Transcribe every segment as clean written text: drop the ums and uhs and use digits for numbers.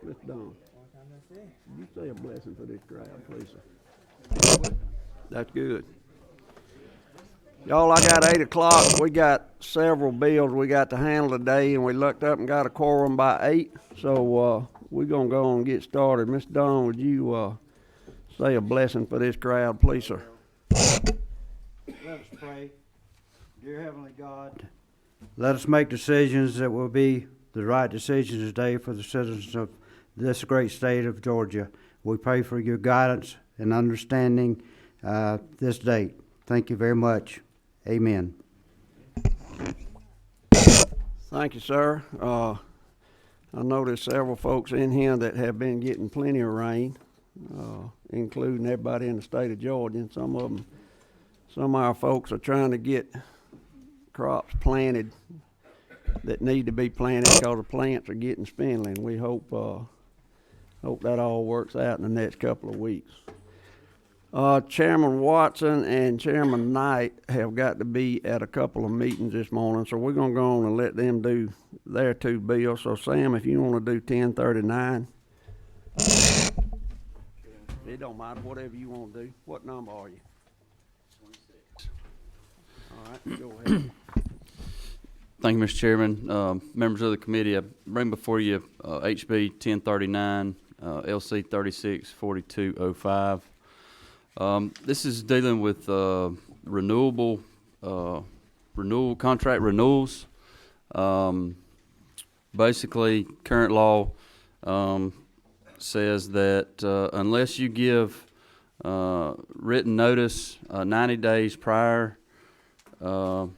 Mr. Don, you say a blessing for this crowd, please, sir. That's good. Y'all, I got 8 o'clock. We got several bills we got to handle today, and we looked up and got a quorum by 8. So we're going to go on and get started. Mr. Don, would you say a blessing for this crowd, please, sir? Let us pray. Dear Heavenly God, let us make decisions that will be the right decisions today for the citizens of this great state of Georgia. We pray for your guidance and understanding this date. Thank you very much. Amen. Thank you, sir. I know there's several folks in here that have been getting plenty of rain, including everybody in the state of Georgia, and some of our folks are trying to get crops planted that need to be planted because the plants are getting spindly. We hope that all works out in the next couple of weeks. Chairman Watson and Chairman Knight have got to be at a couple of meetings this morning, so we're going to go on and let them do their 2 bills. So, Sam, if you want to do 1039. It don't matter, whatever you want to do. What number are you? 26. All right, go ahead. Thank you, Mr. Chairman. Members of the committee, I bring before you HB 1039, LC 364205. This is dealing with renewal contract renewals. Basically, current law says that unless you give written notice 90 days prior to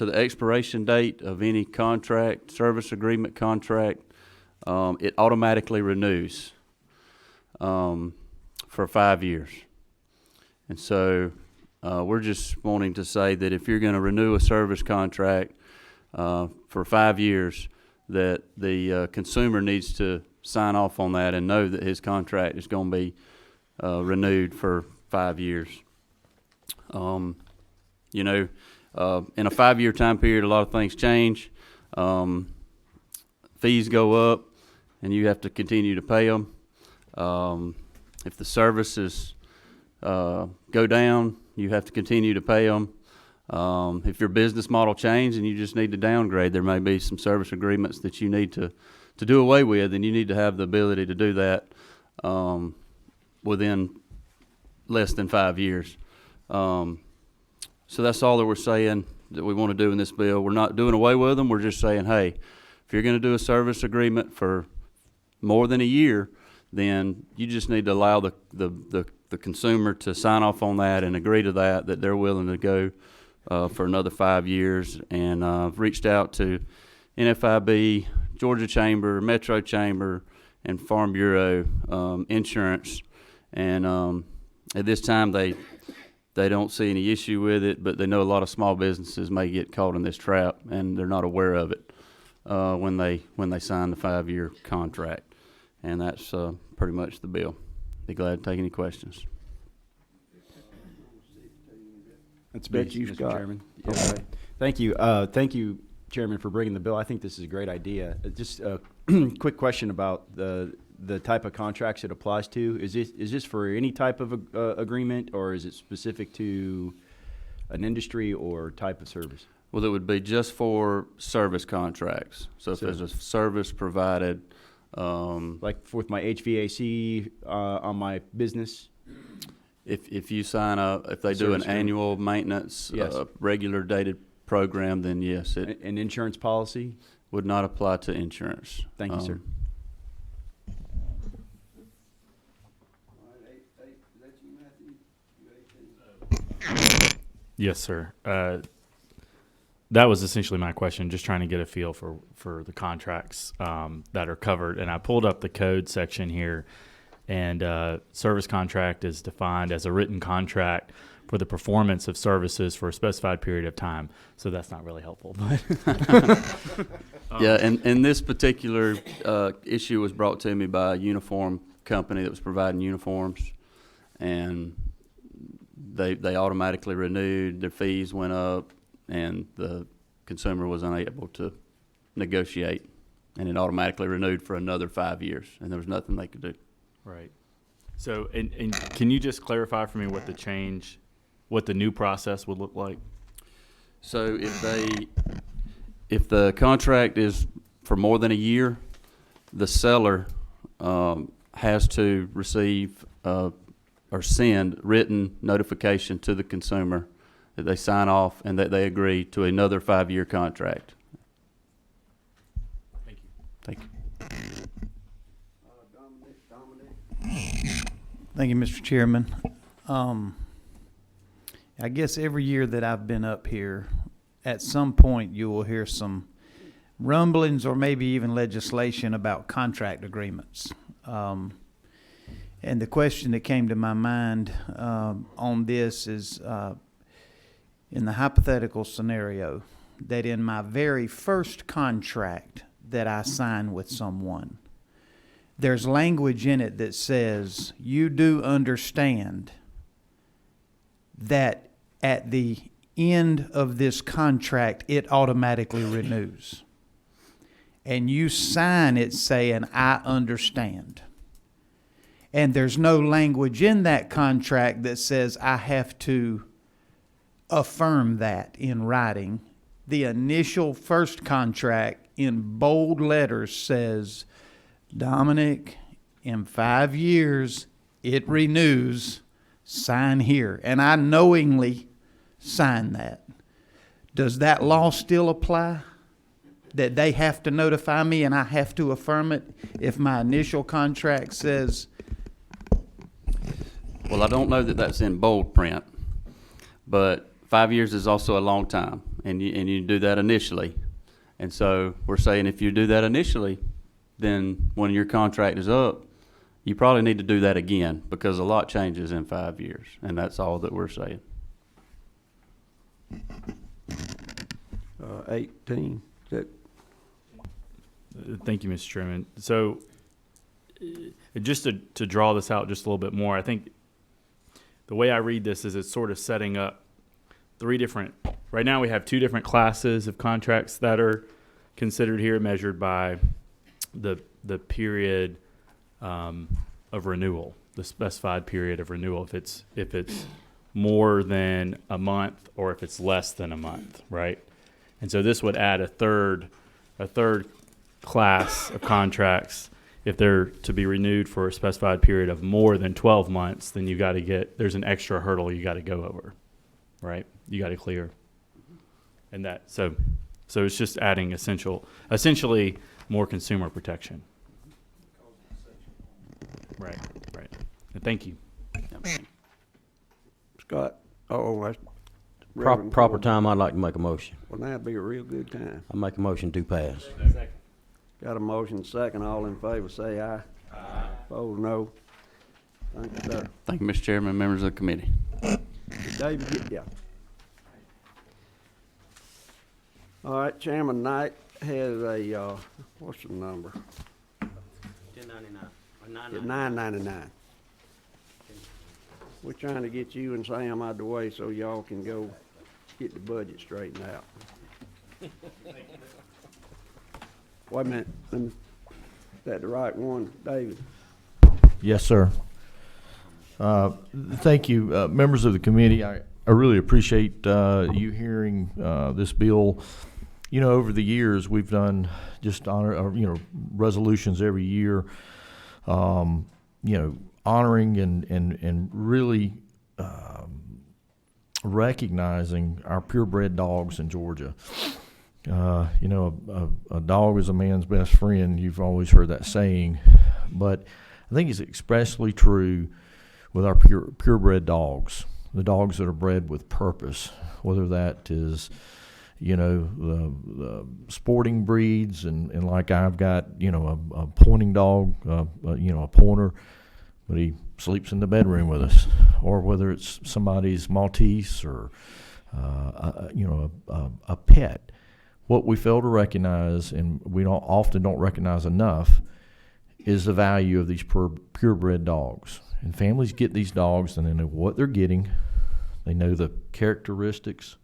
the expiration date of any contract, service agreement contract, it automatically renews for 5 years. And so we're just wanting to say that if you're going to renew a service contract for 5 years, that the consumer needs to sign off on that and know that his contract is going to be renewed for 5 years. In a 5-year time period, a lot of things change. Fees go up, and you have to continue to pay them. If the services go down, you have to continue to pay them. If your business model changes and you just need to downgrade, there may be some service agreements that you need to do away with, and you need to have the ability to do that within less than 5 years. So that's all that we're saying that we want to do in this bill. We're not doing away with them. We're just saying, hey, if you're going to do a service agreement for more than a year, then you just need to allow the consumer to sign off on that and agree to that they're willing to go for another 5 years. And I've reached out to NFIB, Georgia Chamber, Metro Chamber, and Farm Bureau Insurance. And at this time, they don't see any issue with it, but they know a lot of small businesses may get caught in this trap, and they're not aware of it when they sign the 5-year contract. And that's pretty much the bill. Be glad to take any questions. That's Bet me, you, Mr. Scott. Chairman. Okay. Yeah. Thank you. Thank you, Chairman, for bringing the bill. I think this is a great idea. Just a quick question about the type of contracts it applies to. Is this for any type of agreement, or is it specific to an industry or type of service? Well, it would be just for service contracts. So if there's a service provided, like with my HVAC on my business? if you sign up, if they do an annual maintenance, Yes. regular dated program, then yes, it An insurance policy? would not apply to insurance. Thank you, sir. Yes, sir. That was essentially my question, just trying to get a feel for the contracts that are covered. And I pulled up the code section here, and service contract is defined as a written contract for the performance of services for a specified period of time. So that's not really helpful. But Yeah, and this particular issue was brought to me by a uniform company that was providing uniforms, and they automatically renewed, their fees went up, and the consumer was unable to negotiate, and it automatically renewed for another 5 years, and there was nothing they could do. Right. So, and can you just clarify for me what the new process would look like? So if the contract is for more than a year, the seller has to receive or send written notification to the consumer that they sign off and that they agree to another 5-year contract. Thank you. Thank you. Thank you, Mr. Chairman. I guess every year that I've been up here, at some point you will hear some rumblings or maybe even legislation about contract agreements. And the question that came to my mind on this is, in the hypothetical scenario that in my very first contract that I sign with someone, there's language in it that says, you do understand that at the end of this contract, it automatically renews. And you sign it saying, I understand. And there's no language in that contract that says I have to affirm that in writing. The initial first contract in bold letters says, Dominic, in 5 years, it renews, sign here. And I knowingly sign that. Does that law still apply? That they have to notify me and I have to affirm it if my initial contract says? Well, I don't know that that's in bold print, but 5 years is also a long time, and you do that initially. And so we're saying if you do that initially, then when your contract is up, you probably need to do that again because a lot changes in 5 years, and that's all that we're saying. 18. Thank you, Mr. Chairman. So, just to draw this out just a little bit more, I think the way I read this is it's sort of setting up right now we have 2 different classes of contracts that are considered here, measured by the period of renewal, the specified period of renewal, if it's more than a month or if it's less than a month, right? And so this would add a third class of contracts. If they're to be renewed for a specified period of more than 12 months, then there's an extra hurdle you got to go over, right? You got to clear. And so it's just adding essentially more consumer protection. Right. And thank you. Scott, that's Proper Reverend time, I'd like to make a motion. Well, that'd be a real good time. I make a motion to pass. Got a motion second. All in favor say aye. Aye. Opposed, no. Thank you, sir. Thank you, Mr. Chairman, members of the committee. Did David get, yeah. All right, Chairman Knight has a, what's the number? 1099. 999. We're trying to get you and Sam out of the way so y'all can go get the budget straightened out. Wait a minute. Is that the right one, David? Yes, sir. Thank you, members of the committee. I really appreciate you hearing this bill. You know, over the years, we've done just resolutions every year, honoring and really recognizing our purebred dogs in Georgia. A dog is a man's best friend. You've always heard that saying, but I think it's especially true with our purebred dogs, the dogs that are bred with purpose, whether that is, the sporting breeds and like I've got, a pointing dog, a pointer, but he sleeps in the bedroom with us, or whether it's somebody's Maltese or, a pet. What we fail to recognize, and we often don't recognize enough, is the value of these purebred dogs. And families get these dogs and they know what they're getting, They know the characteristics,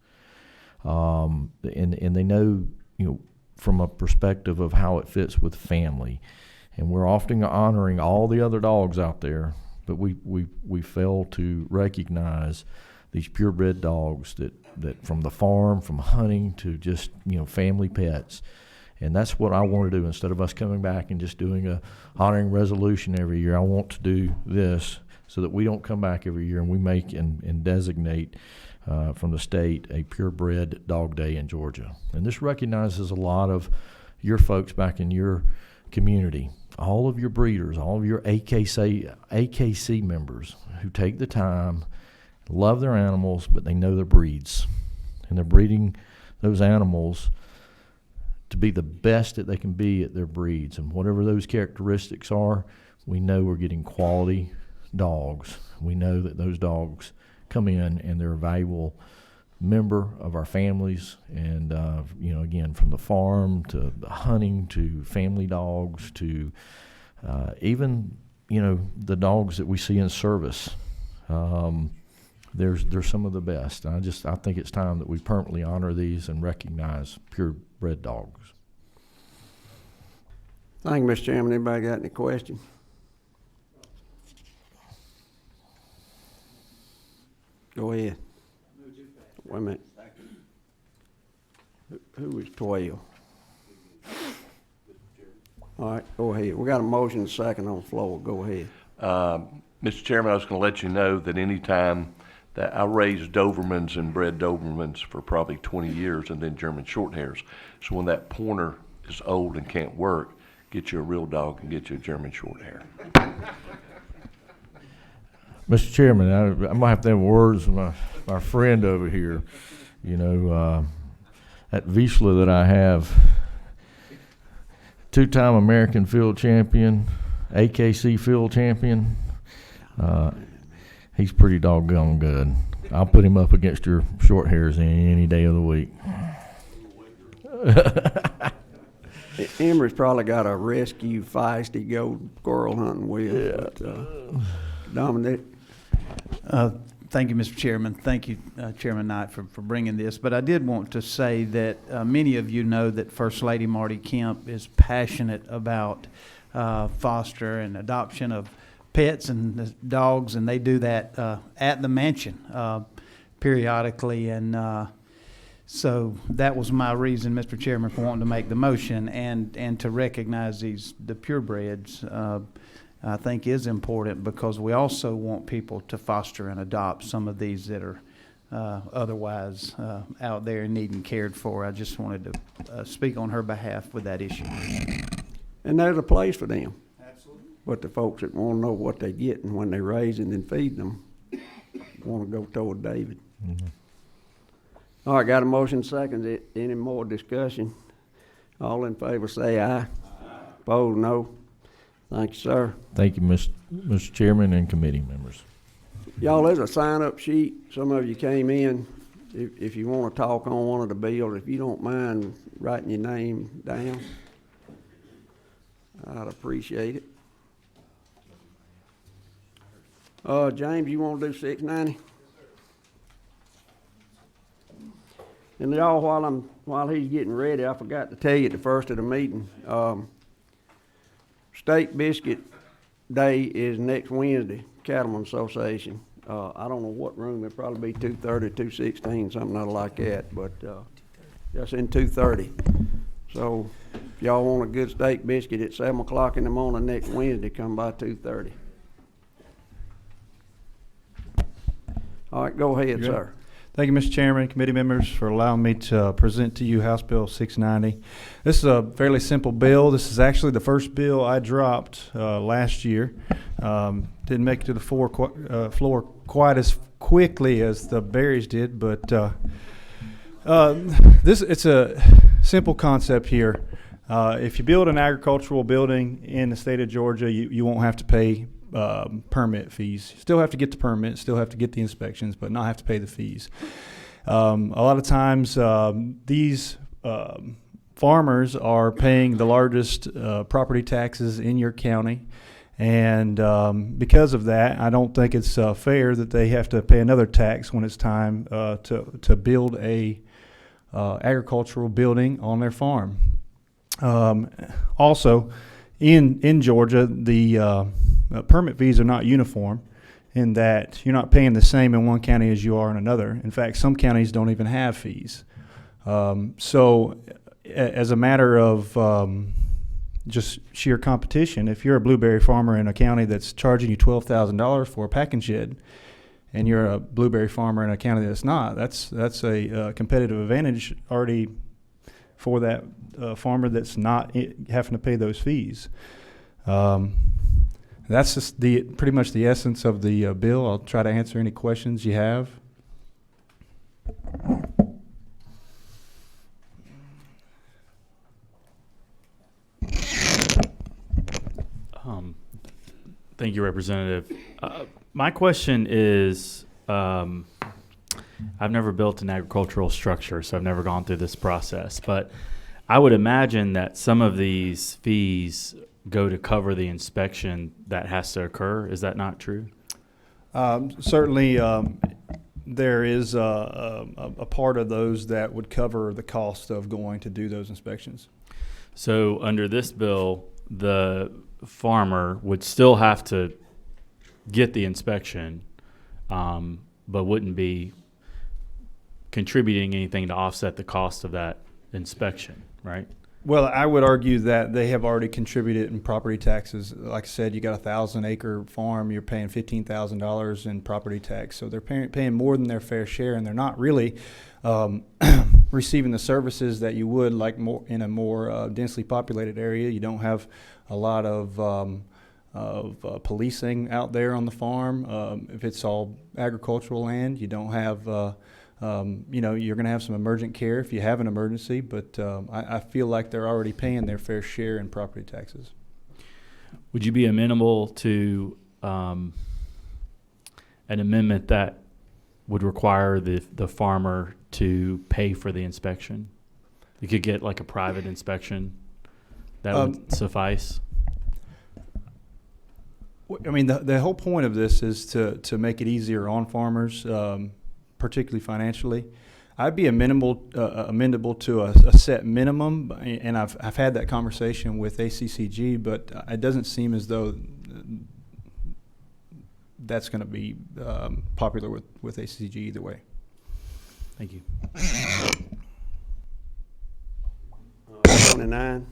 and they know, from a perspective of how it fits with family. And we're often honoring all the other dogs out there, but we fail to recognize these purebred dogs that from the farm, from hunting to just, family pets. And that's what I want to do. Instead of us coming back and just doing a honoring resolution every year, I want to do this so that we don't come back every year and we make and designate from the state a purebred dog day in Georgia. And this recognizes a lot of your folks back in your community, all of your breeders, all of your AKC members who take the time, love their animals, but they know their breeds. And they're breeding those animals to be the best that they can be at their breeds. And whatever those characteristics are, we know we're getting quality dogs. We know that those dogs come in and they're a valuable member of our families. And, again, from the farm to the hunting to family dogs to even, the dogs that we see in service. They're some of the best. I think it's time that we permanently honor these and recognize purebred dogs. Thank you, Mr. Chairman. Anybody got any questions? Go ahead. Wait a minute. Who is 12? All right, go ahead. We got a motion second on the floor. Go ahead. Mr. Chairman, I was going to let you know that any time that I raised Dobermans and bred Dobermans for probably 20 years and then German Shorthairs. So when that pointer is old and can't work, get you a real dog and get you a German Shorthair. Mr. Chairman, I might have to have words with my friend over here. That Vizsla that I have, two-time American field champion, AKC field champion, he's pretty doggone good. I'll put him up against your short hairs any day of the week. Emery's probably got a rescue feisty go squirrel hunting with. Yeah. But, Dominic. Thank you, Mr. Chairman. Thank you, Chairman Knight, for bringing this. But I did want to say that many of you know that First Lady Marty Kemp is passionate about foster and adoption of pets and dogs, and they do that at the mansion periodically. And so that was my reason, Mr. Chairman, for wanting to make the motion and to recognize the purebreds. I think is important because we also want people to foster and adopt some of these that are otherwise out there needing cared for. I just wanted to speak on her behalf with that issue. And there's a place for them. Absolutely. But the folks that want to know what they're getting when they're raising and feeding them want to go toward David. Mm-hmm. All right, got a motion second. Any more discussion? All in favor say aye. Aye. Opposed, no. Thank you, sir. Thank you, Mr. Chairman and committee members. Y'all, there's a sign-up sheet. Some of you came in. If you want to talk on one of the bills, if you don't mind writing your name down, I'd appreciate it. James, you want to do 690? And y'all, while he's getting ready, I forgot to tell you at the first of the meeting, Steak Biscuit Day is next Wednesday, Cattlemen Association. I don't know what room, it'll probably be 230, 216, something like that, but just in 230. So if y'all want a good steak biscuit at 7 o'clock in the morning next Wednesday, come by 2:30. All right, go ahead, sir. Thank you, Mr. Chairman, committee members, for allowing me to present to you House Bill 690. This is a fairly simple bill. This is actually the first bill I dropped last year. Didn't make it to the floor quite as quickly as the berries did, but it's a simple concept here. If you build an agricultural building in the state of Georgia, you won't have to pay permit fees. Still have to get the permit, still have to get the inspections, but not have to pay the fees. A lot of times these farmers are paying the largest property taxes in your county, And because of that, I don't think it's fair that they have to pay another tax when it's time to build a agricultural building on their farm. Also, in Georgia, the permit fees are not uniform in that you're not paying the same in one county as you are in another. In fact, some counties don't even have fees. So as a matter of just sheer competition, if you're a blueberry farmer in a county that's charging you $12,000 for a packing shed, and you're a blueberry farmer in a county that's not, that's a competitive advantage already for that farmer that's not having to pay those fees. That's just pretty much the essence of the bill. I'll try to answer any questions you have. Thank you, Representative. My question is, I've never built an agricultural structure, so I've never gone through this process, but I would imagine that some of these fees go to cover the inspection that has to occur. Is that not true? Certainly, there is a part of those that would cover the cost of going to do those inspections. So under this bill, the farmer would still have to get the inspection, but wouldn't be contributing anything to offset the cost of that inspection, right? Well, I would argue that they have already contributed in property taxes. Like I said, you got a 1,000-acre farm, you're paying $15,000 in property tax. So they're paying more than their fair share, and they're not really receiving the services that you would like more in a more densely populated area. You don't have a lot of policing out there on the farm. If it's all agricultural land, you don't have you're going to have some emergent care if you have an emergency, but I feel like they're already paying their fair share in property taxes. Would you be amenable to an amendment that would require the farmer to pay for the inspection? You could get like a private inspection that would suffice? I mean, the whole point of this is to make it easier on farmers, particularly financially. I'd be amendable to a set minimum, and I've had that conversation with ACCG, but it doesn't seem as though that's going to be popular with ACCG either way. Thank you. 29,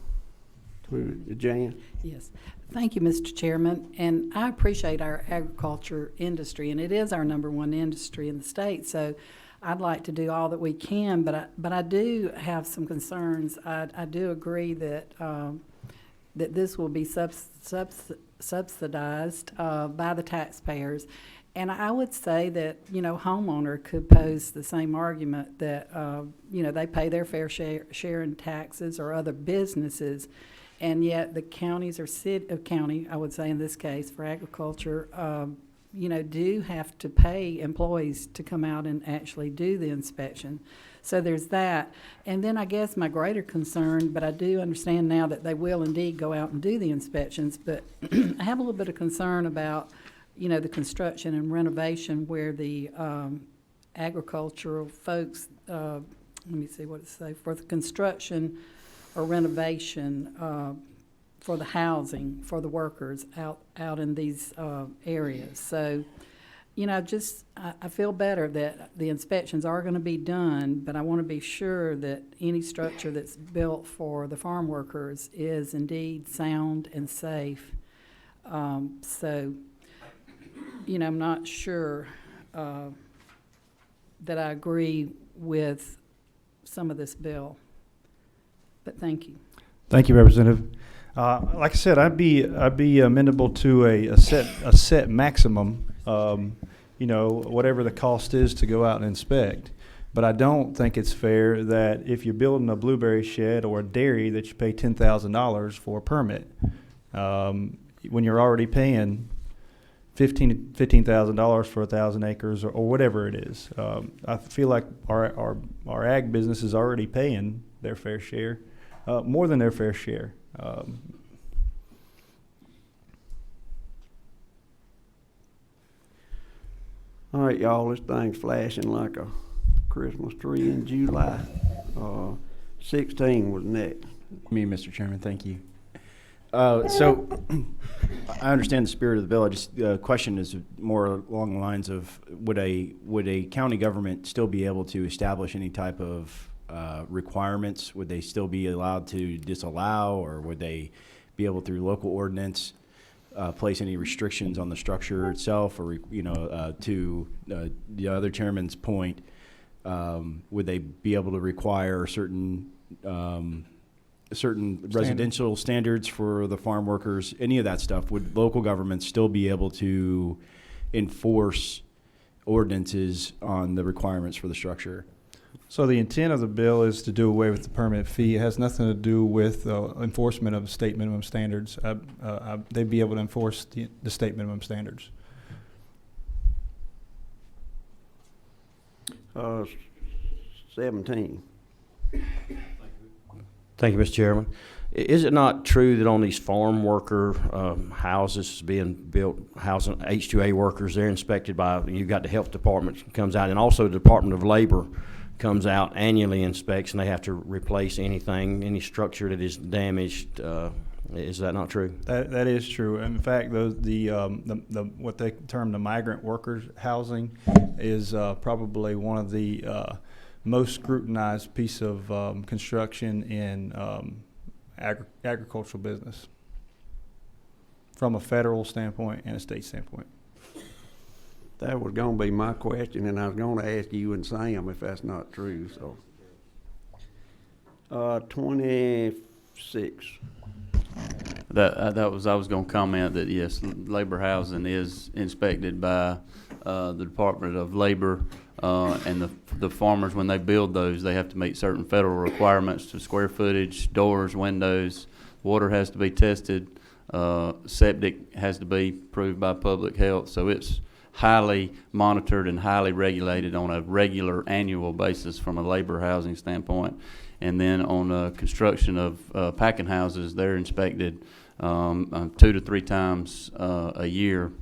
Jan. Yes. Thank you, Mr. Chairman. And I appreciate our agriculture industry, and it is our #1 industry in the state. So I'd like to do all that we can, but I do have some concerns. I do agree that that this will be subsidized by the taxpayers. And I would say that, homeowner could pose the same argument that, they pay their fair share in taxes, or other businesses, and yet the counties or county, I would say in this case for agriculture, do have to pay employees to come out and actually do the inspection. So there's that. And then I guess my greater concern, but I do understand now that they will indeed go out and do the inspections, but I have a little bit of concern about, the construction and renovation where the agricultural folks, let me see what it says, for the construction or renovation for the housing for the workers out in these areas. So, I feel better that the inspections are going to be done, but I want to be sure that any structure that's built for the farm workers is indeed sound and safe. I'm not sure that I agree with some of this bill, but thank you. Thank you, Representative. Like I said, I'd be amenable to a set maximum, whatever the cost is to go out and inspect. But I don't think it's fair that if you're building a blueberry shed or a dairy that you pay $10,000 for a permit, when you're already paying $15,000 for 1,000 acres or whatever it is. I feel like our ag business is already paying their fair share, more than their fair share. All right, y'all, this thing's flashing like a Christmas tree in July. 16 was next. Me, Mr. Chairman, thank you. So I understand the spirit of the bill. I just, question is more along the lines of would a county government still be able to establish any type of requirements? Would they still be allowed to disallow, or would they be able through local ordinance place any restrictions on the structure itself, or to the other chairman's point, would they be able to require certain residential standards for the farm workers? Any of that stuff, would local governments still be able to enforce ordinances on the requirements for the structure? So the intent of the bill is to do away with the permit fee. It has nothing to do with enforcement of state minimum standards. They'd be able to enforce the state minimum standards. 17. Thank you, Mr. Chairman. Is it not true that on these farm worker houses being built, housing H2A workers, they're inspected by, you've got the health department comes out, and also the Department of Labor comes out annually, inspects, and they have to replace anything, any structure that is damaged. Is that not true? That is true. In fact, the what they term the migrant workers housing is probably one of the most scrutinized piece of construction in agricultural business, from a federal standpoint and a state standpoint. That was going to be my question, and I was going to ask you and Sam if that's not true. So, 26. I was going to comment that yes, labor housing is inspected by the Department of Labor, and the farmers, when they build those, they have to meet certain federal requirements to square footage, doors, windows. Water has to be tested. Septic has to be approved by public health. So it's highly monitored and highly regulated on a regular annual basis from a labor housing standpoint. And then on construction of packing houses, they're inspected 2 to 3 times a year,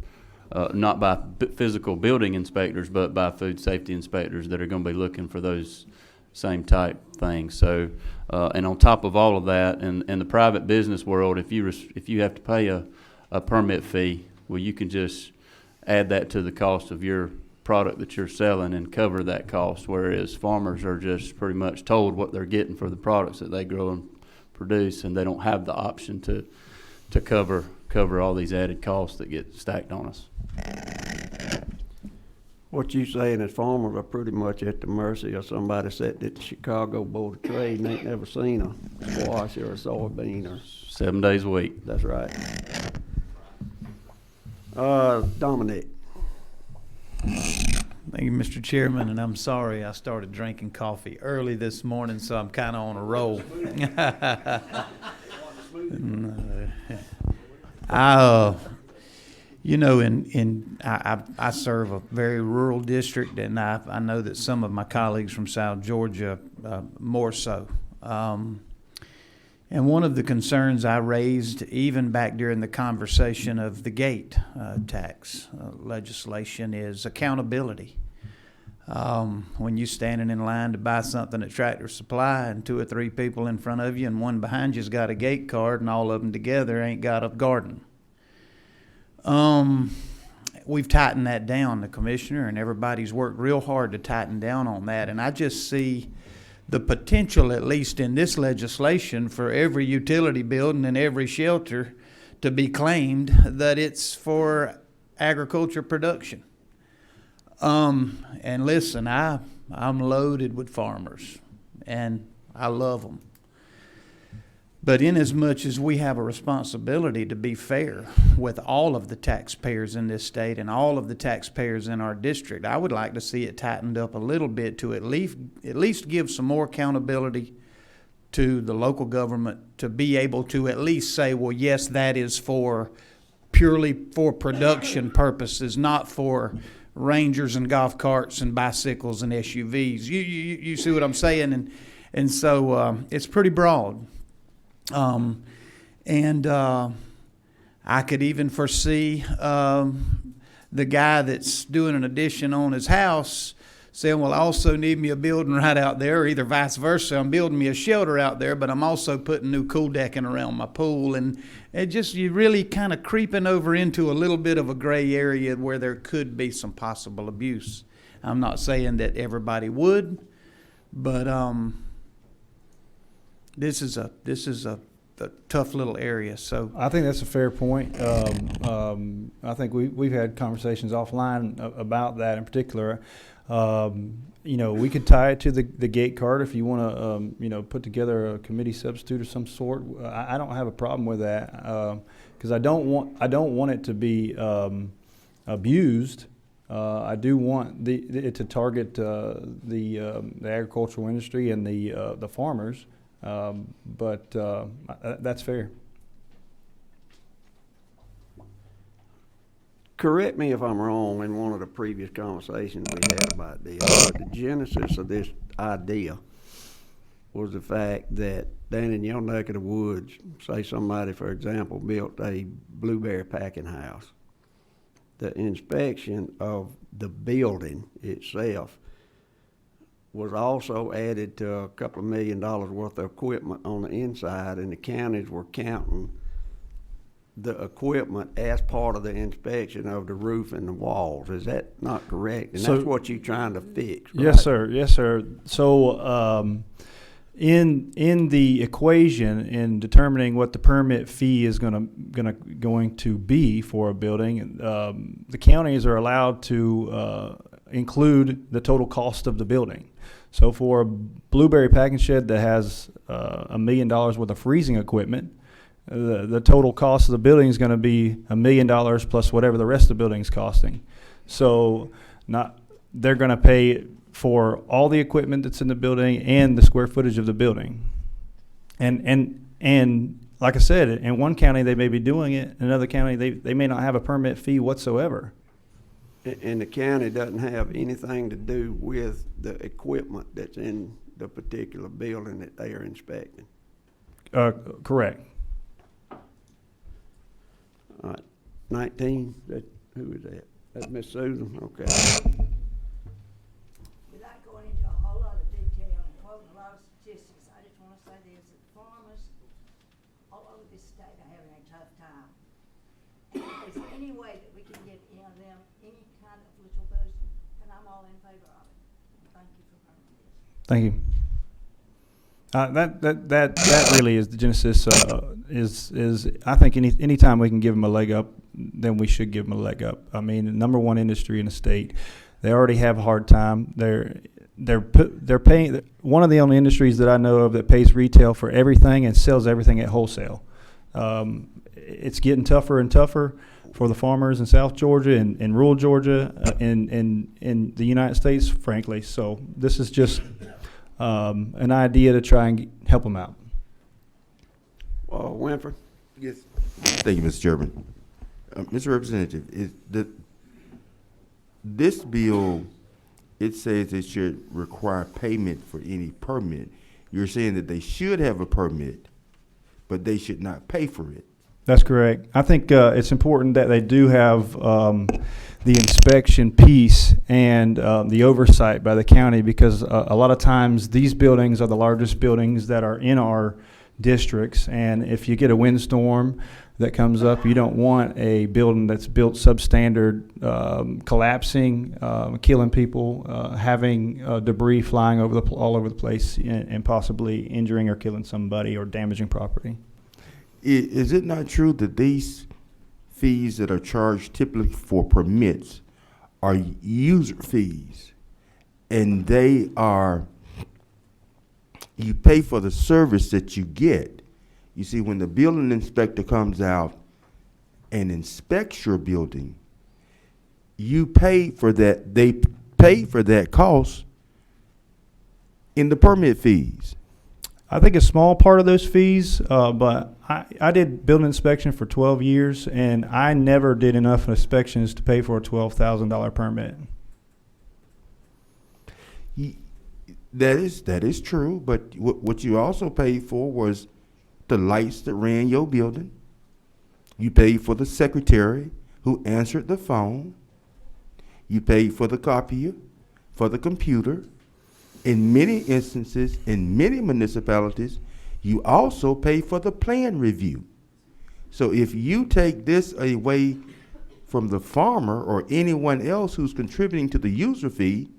not by physical building inspectors, but by food safety inspectors that are going to be looking for those same type things. So, and on top of all of that, in the private business world, if you have to pay a permit fee, well, you can just add that to the cost of your product that you're selling and cover that cost, whereas farmers are just pretty much told what they're getting for the products that they grow and produce, and they don't have the option to cover all these added costs that get stacked on us. What you saying is farmers are pretty much at the mercy of somebody sitting at the Chicago Board of Trade and ain't never seen a squash or a soybean or. 7 days a week. That's right. Dominic. Thank you, Mr. Chairman, and I'm sorry I started drinking coffee early this morning, so I'm kind of on a roll. I serve a very rural district, and I know that some of my colleagues from South Georgia more so. And one of the concerns I raised even back during the conversation of the gate tax legislation is accountability. When you're standing in line to buy something at Tractor Supply and 2 or 3 people in front of you and one behind you's got a gate card and all of them together ain't got a garden. We've tightened that down, the commissioner, and everybody's worked real hard to tighten down on that. And I just see the potential, at least in this legislation, for every utility building and every shelter to be claimed that it's for agriculture production. And listen, I'm loaded with farmers, and I love them. But inasmuch as we have a responsibility to be fair with all of the taxpayers in this state and all of the taxpayers in our district, I would like to see it tightened up a little bit to at least give some more accountability to the local government to be able to at least say, well, yes, that is for purely for production purposes, not for Rangers and golf carts and bicycles and SUVs. You see what I'm saying? And so it's pretty broad. I could even foresee the guy that's doing an addition on his house saying, well, I also need me a building right out there, or either vice versa. I'm building me a shelter out there, but I'm also putting new cool decking around my pool. And it just, you really kind of creeping over into a little bit of a gray area where there could be some possible abuse. I'm not saying that everybody would, but this is a tough little area. So I think that's a fair point. I think we've had conversations offline about that in particular. We could tie it to the gate card if you want to, put together a committee substitute of some sort. I don't have a problem with that because I don't want it to be abused. I do want it to target the agricultural industry and the farmers. But that's fair. Correct me if I'm wrong in one of the previous conversations we had about this, but the genesis of this idea was the fact that down in your neck of the woods, say somebody, for example, built a blueberry packing house. The inspection of the building itself was also added to a couple of $1 million worth of equipment on the inside, and the counties were counting the equipment as part of the inspection of the roof and the walls. Is that not correct? And So- that's what you're trying to fix, right? Yes, sir. Yes, sir. So, in the equation in determining what the permit fee is going to be for a building, the counties are allowed to include the total cost of the building. So, for a blueberry packing shed that has $1 million worth of freezing equipment, the total cost of the building is going to be $1 million plus whatever the rest of the building is costing. So, they're going to pay for all the equipment that's in the building and the square footage of the building. And like I said, in one county they may be doing it, in another county they may not have a permit fee whatsoever. And the county doesn't have anything to do with the equipment that's in the particular building that they are inspecting. Correct. All right, 19, who is that? That's Miss Susan, okay. Without going into a whole lot of detail and quoting a lot of statistics, I just want to say this, that farmers all over this state are having a tough time. Is there any way that we can give them any kind of little boost? And I'm all in favor of it. Thank you for bringing this. Thank you. That really is the genesis. Is I think anytime we can give them a leg up, then we should give them a leg up. I mean, the number one industry in the state, they already have a hard time. They're paying, one of the only industries that I know of that pays retail for everything and sells everything at wholesale. It's getting tougher and tougher for the farmers in South Georgia and rural Georgia, in the United States, frankly. So this is just an idea to try and help them out. Winfrey? Yes. Thank you, Mr. Chairman. Mr. Representative, this bill, it says it should require payment for any permit. You're saying that they should have a permit, but they should not pay for it. That's correct. I think it's important that they do have the inspection piece and the oversight by the county, because a lot of times these buildings are the largest buildings that are in our districts, and if you get a windstorm that comes up, you don't want a building that's built substandard collapsing, killing people, having debris flying all over the place, and possibly injuring or killing somebody or damaging property. Is it not true that these fees that are charged typically for permits are user fees, and you pay for the service that you get? You see, when the building inspector comes out and inspects your building, you pay for that. They pay for that cost in the permit fees. I think a small part of those fees, but I did building inspection for 12 years, and I never did enough inspections to pay for a $12,000 permit. That is true, but what you also paid for was the lights that ran your building. You paid for the secretary who answered the phone. You pay for the copier, for the computer. In many instances, in many municipalities, you also pay for the plan review. So if you take this away from the farmer or anyone else who's contributing to the user fee,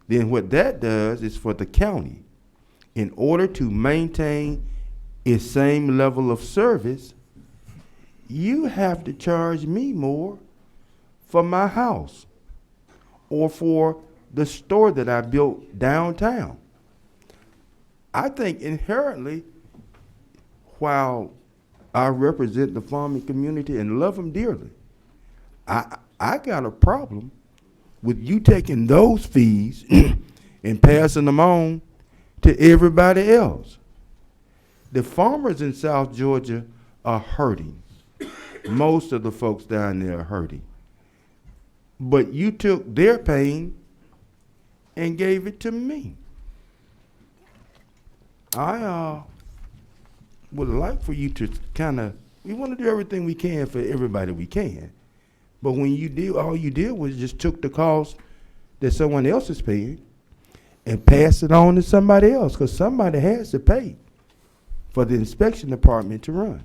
then what that does is for the county, in order to maintain its same level of service, you have to charge me more for my house or for the store that I built downtown. I think inherently, while I represent the farming community and love them dearly, I got a problem with you taking those fees and passing them on to everybody else. The farmers in South Georgia are hurting. Most of the folks down there are hurting. But you took their pain and gave it to me. I would like for you to we want to do everything we can for everybody we can. But when you did, all you did was just took the cost that someone else is paying and passed it on to somebody else, because somebody has to pay for the inspection department to run.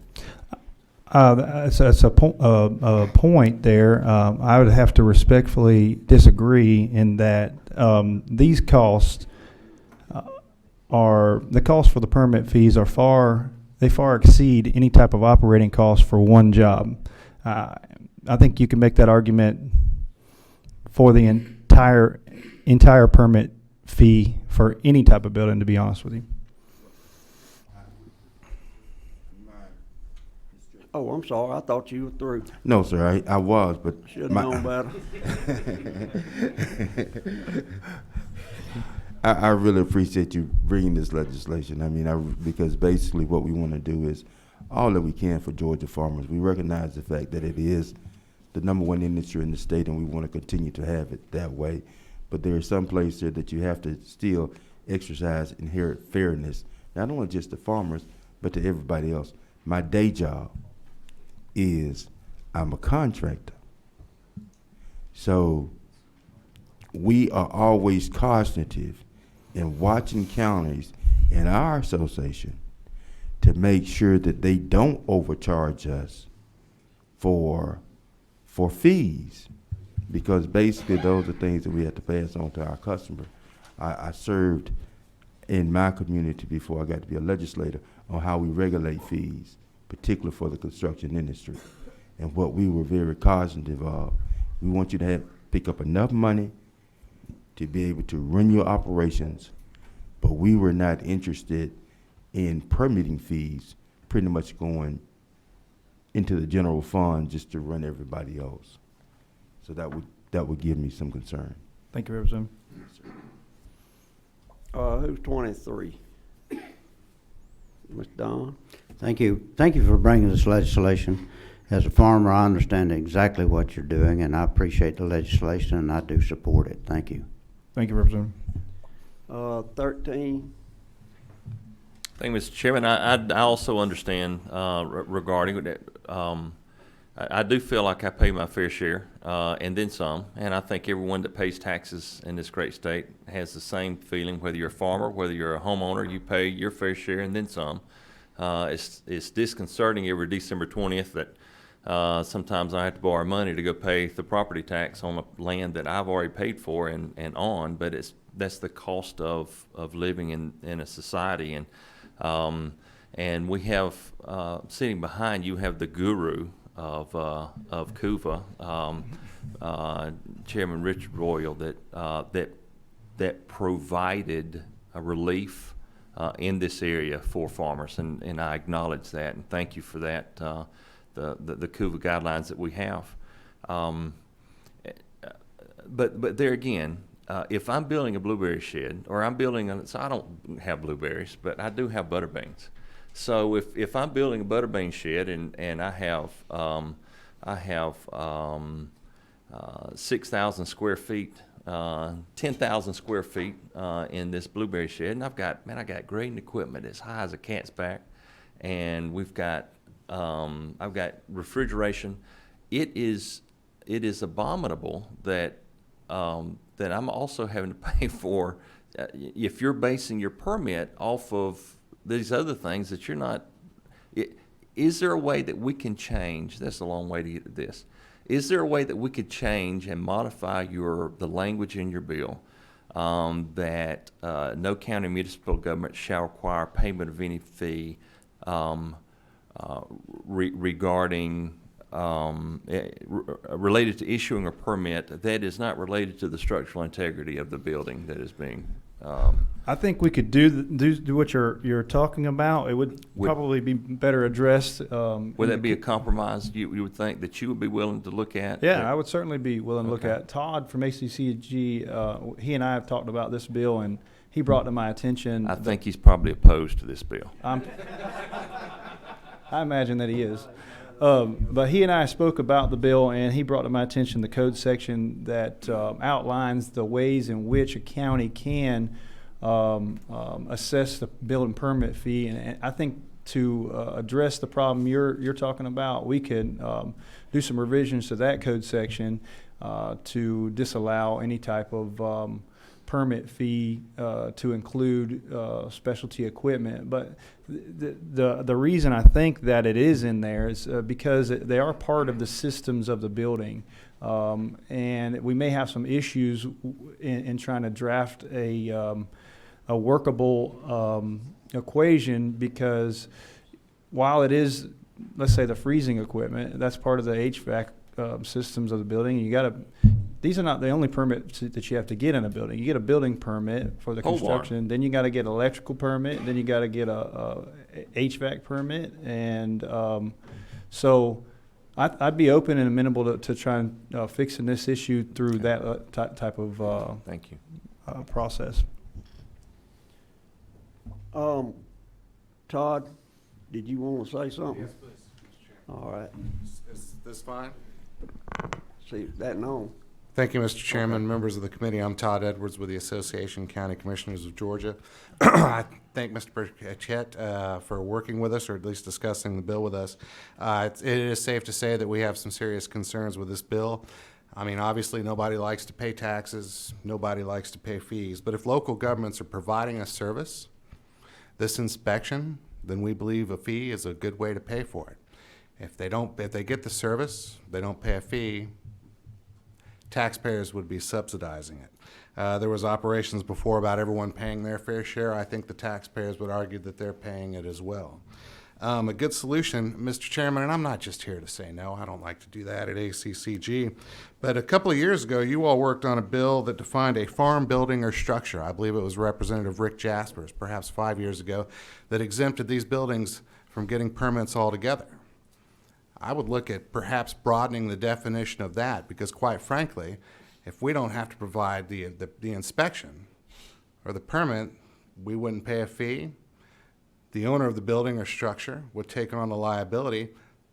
That's a point there. I would have to respectfully disagree in that these costs the costs for the permit fees are far exceed any type of operating cost for one job. I think you can make that argument for the entire permit fee for any type of building, to be honest with you. Oh, I'm sorry. I thought you were through. No, sir, I was, but Should have known better. I really appreciate you bringing this legislation. I mean, because basically what we want to do is all that we can for Georgia farmers. We recognize the fact that it is the #1 industry in the state, and we want to continue to have it that way. But there are some places there that you have to still exercise inherent fairness, not only just to farmers, but to everybody else. My day job is I'm a contractor. So we are always cautionative in watching counties in our association to make sure that they don't overcharge us for fees, because basically those are things that we have to pass on to our customer. I served in my community before I got to be a legislator on how we regulate fees, particularly for the construction industry. And what we were very cognitive of, we want you to pick up enough money to be able to run your operations, but we were not interested in permitting fees pretty much going into the general fund just to run everybody else. So that would give me some concern. Thank you, Representative. Who's 23? Mr. Don? Thank you. Thank you for bringing this legislation. As a farmer, I understand exactly what you're doing, and I appreciate the legislation, and I do support it. Thank you. Thank you, Representative. 13? Thank you, Mr. Chairman. I also understand regarding that. I do feel like I pay my fair share and then some, and I think everyone that pays taxes in this great state has the same feeling. Whether you're a farmer, whether you're a homeowner, you pay your fair share and then some. It's disconcerting every December 20th that sometimes I have to borrow money to go pay the property tax on the land that I've already paid for and on, but that's the cost of living in a society. And we have sitting behind you have the guru of CUVA, Chairman Richard Royal, that provided a relief in this area for farmers, and I acknowledge that and thank you for that. The CUVA guidelines that we have, but there again, if I'm building a blueberry shed, or I'm building so I don't have blueberries, but I do have butter beans. So if I'm building a butter bean shed and I have 6,000 square feet, 10,000 square feet in this blueberry shed, and I got grading equipment as high as a cat's back, and I've got refrigeration. It is abominable that that I'm also having to pay for if you're basing your permit off of these other things that you're not. Is there a way that we can change? That's a long way to get to this. Is there a way that we could change and modify the language in your bill that no county municipal government shall require payment of any fee regarding related to issuing a permit that is not related to the structural integrity of the building that is being. I think we could do what you're talking about. It would probably be better addressed. Would that be a compromise you would think that you would be willing to look at? Yeah, I would certainly be willing to look at. Todd from ACCG, he and I have talked about this bill, and he brought to my attention. I think he's probably opposed to this bill. I imagine that he is. But he and I spoke about the bill, and he brought to my attention the code section that outlines the ways in which a county can assess the building permit fee. And I think to address the problem you're talking about, we could do some revisions to that code section to disallow any type of permit fee to include specialty equipment. But the reason I think that it is in there is because they are part of the systems of the building. And we may have some issues in trying to draft a workable equation, because while it is, let's say, the freezing equipment, that's part of the HVAC systems of the building. These are not the only permits that you have to get in a building. You get a building permit for the construction, then you got to get an electrical permit, then you got to get a HVAC permit, and so I'd be open and amenable to trying fixing this issue through that type of Thank you. Process. Todd, did you want to say something? Yes, please, Mr. Chairman. All right. Is this fine? See, that and on. Thank you, Mr. Chairman, members of the committee. I'm Todd Edwards with the Association of County Commissioners of Georgia. I thank Mr. Microchipped for working with us, or at least discussing the bill with us. It is safe to say that we have some serious concerns with this bill. I mean, obviously, nobody likes to pay taxes. Nobody likes to pay fees. But if local governments are providing a service, this inspection, then we believe a fee is a good way to pay for it. If they get the service, they don't pay a fee, taxpayers would be subsidizing it. There was operations before about everyone paying their fair share. I think the taxpayers would argue that they're paying it as well. A good solution, Mr. Chairman, and I'm not just here to say no, I don't like to do that at ACCG, but a couple of years ago, you all worked on a bill that defined a farm building or structure. I believe it was Representative Rick Jaspers, perhaps 5 years ago, that exempted these buildings from getting permits altogether. I would look at perhaps broadening the definition of that, because quite frankly, if we don't have to provide the inspection or the permit, we wouldn't pay a fee. The owner of the building or structure would take on the liability.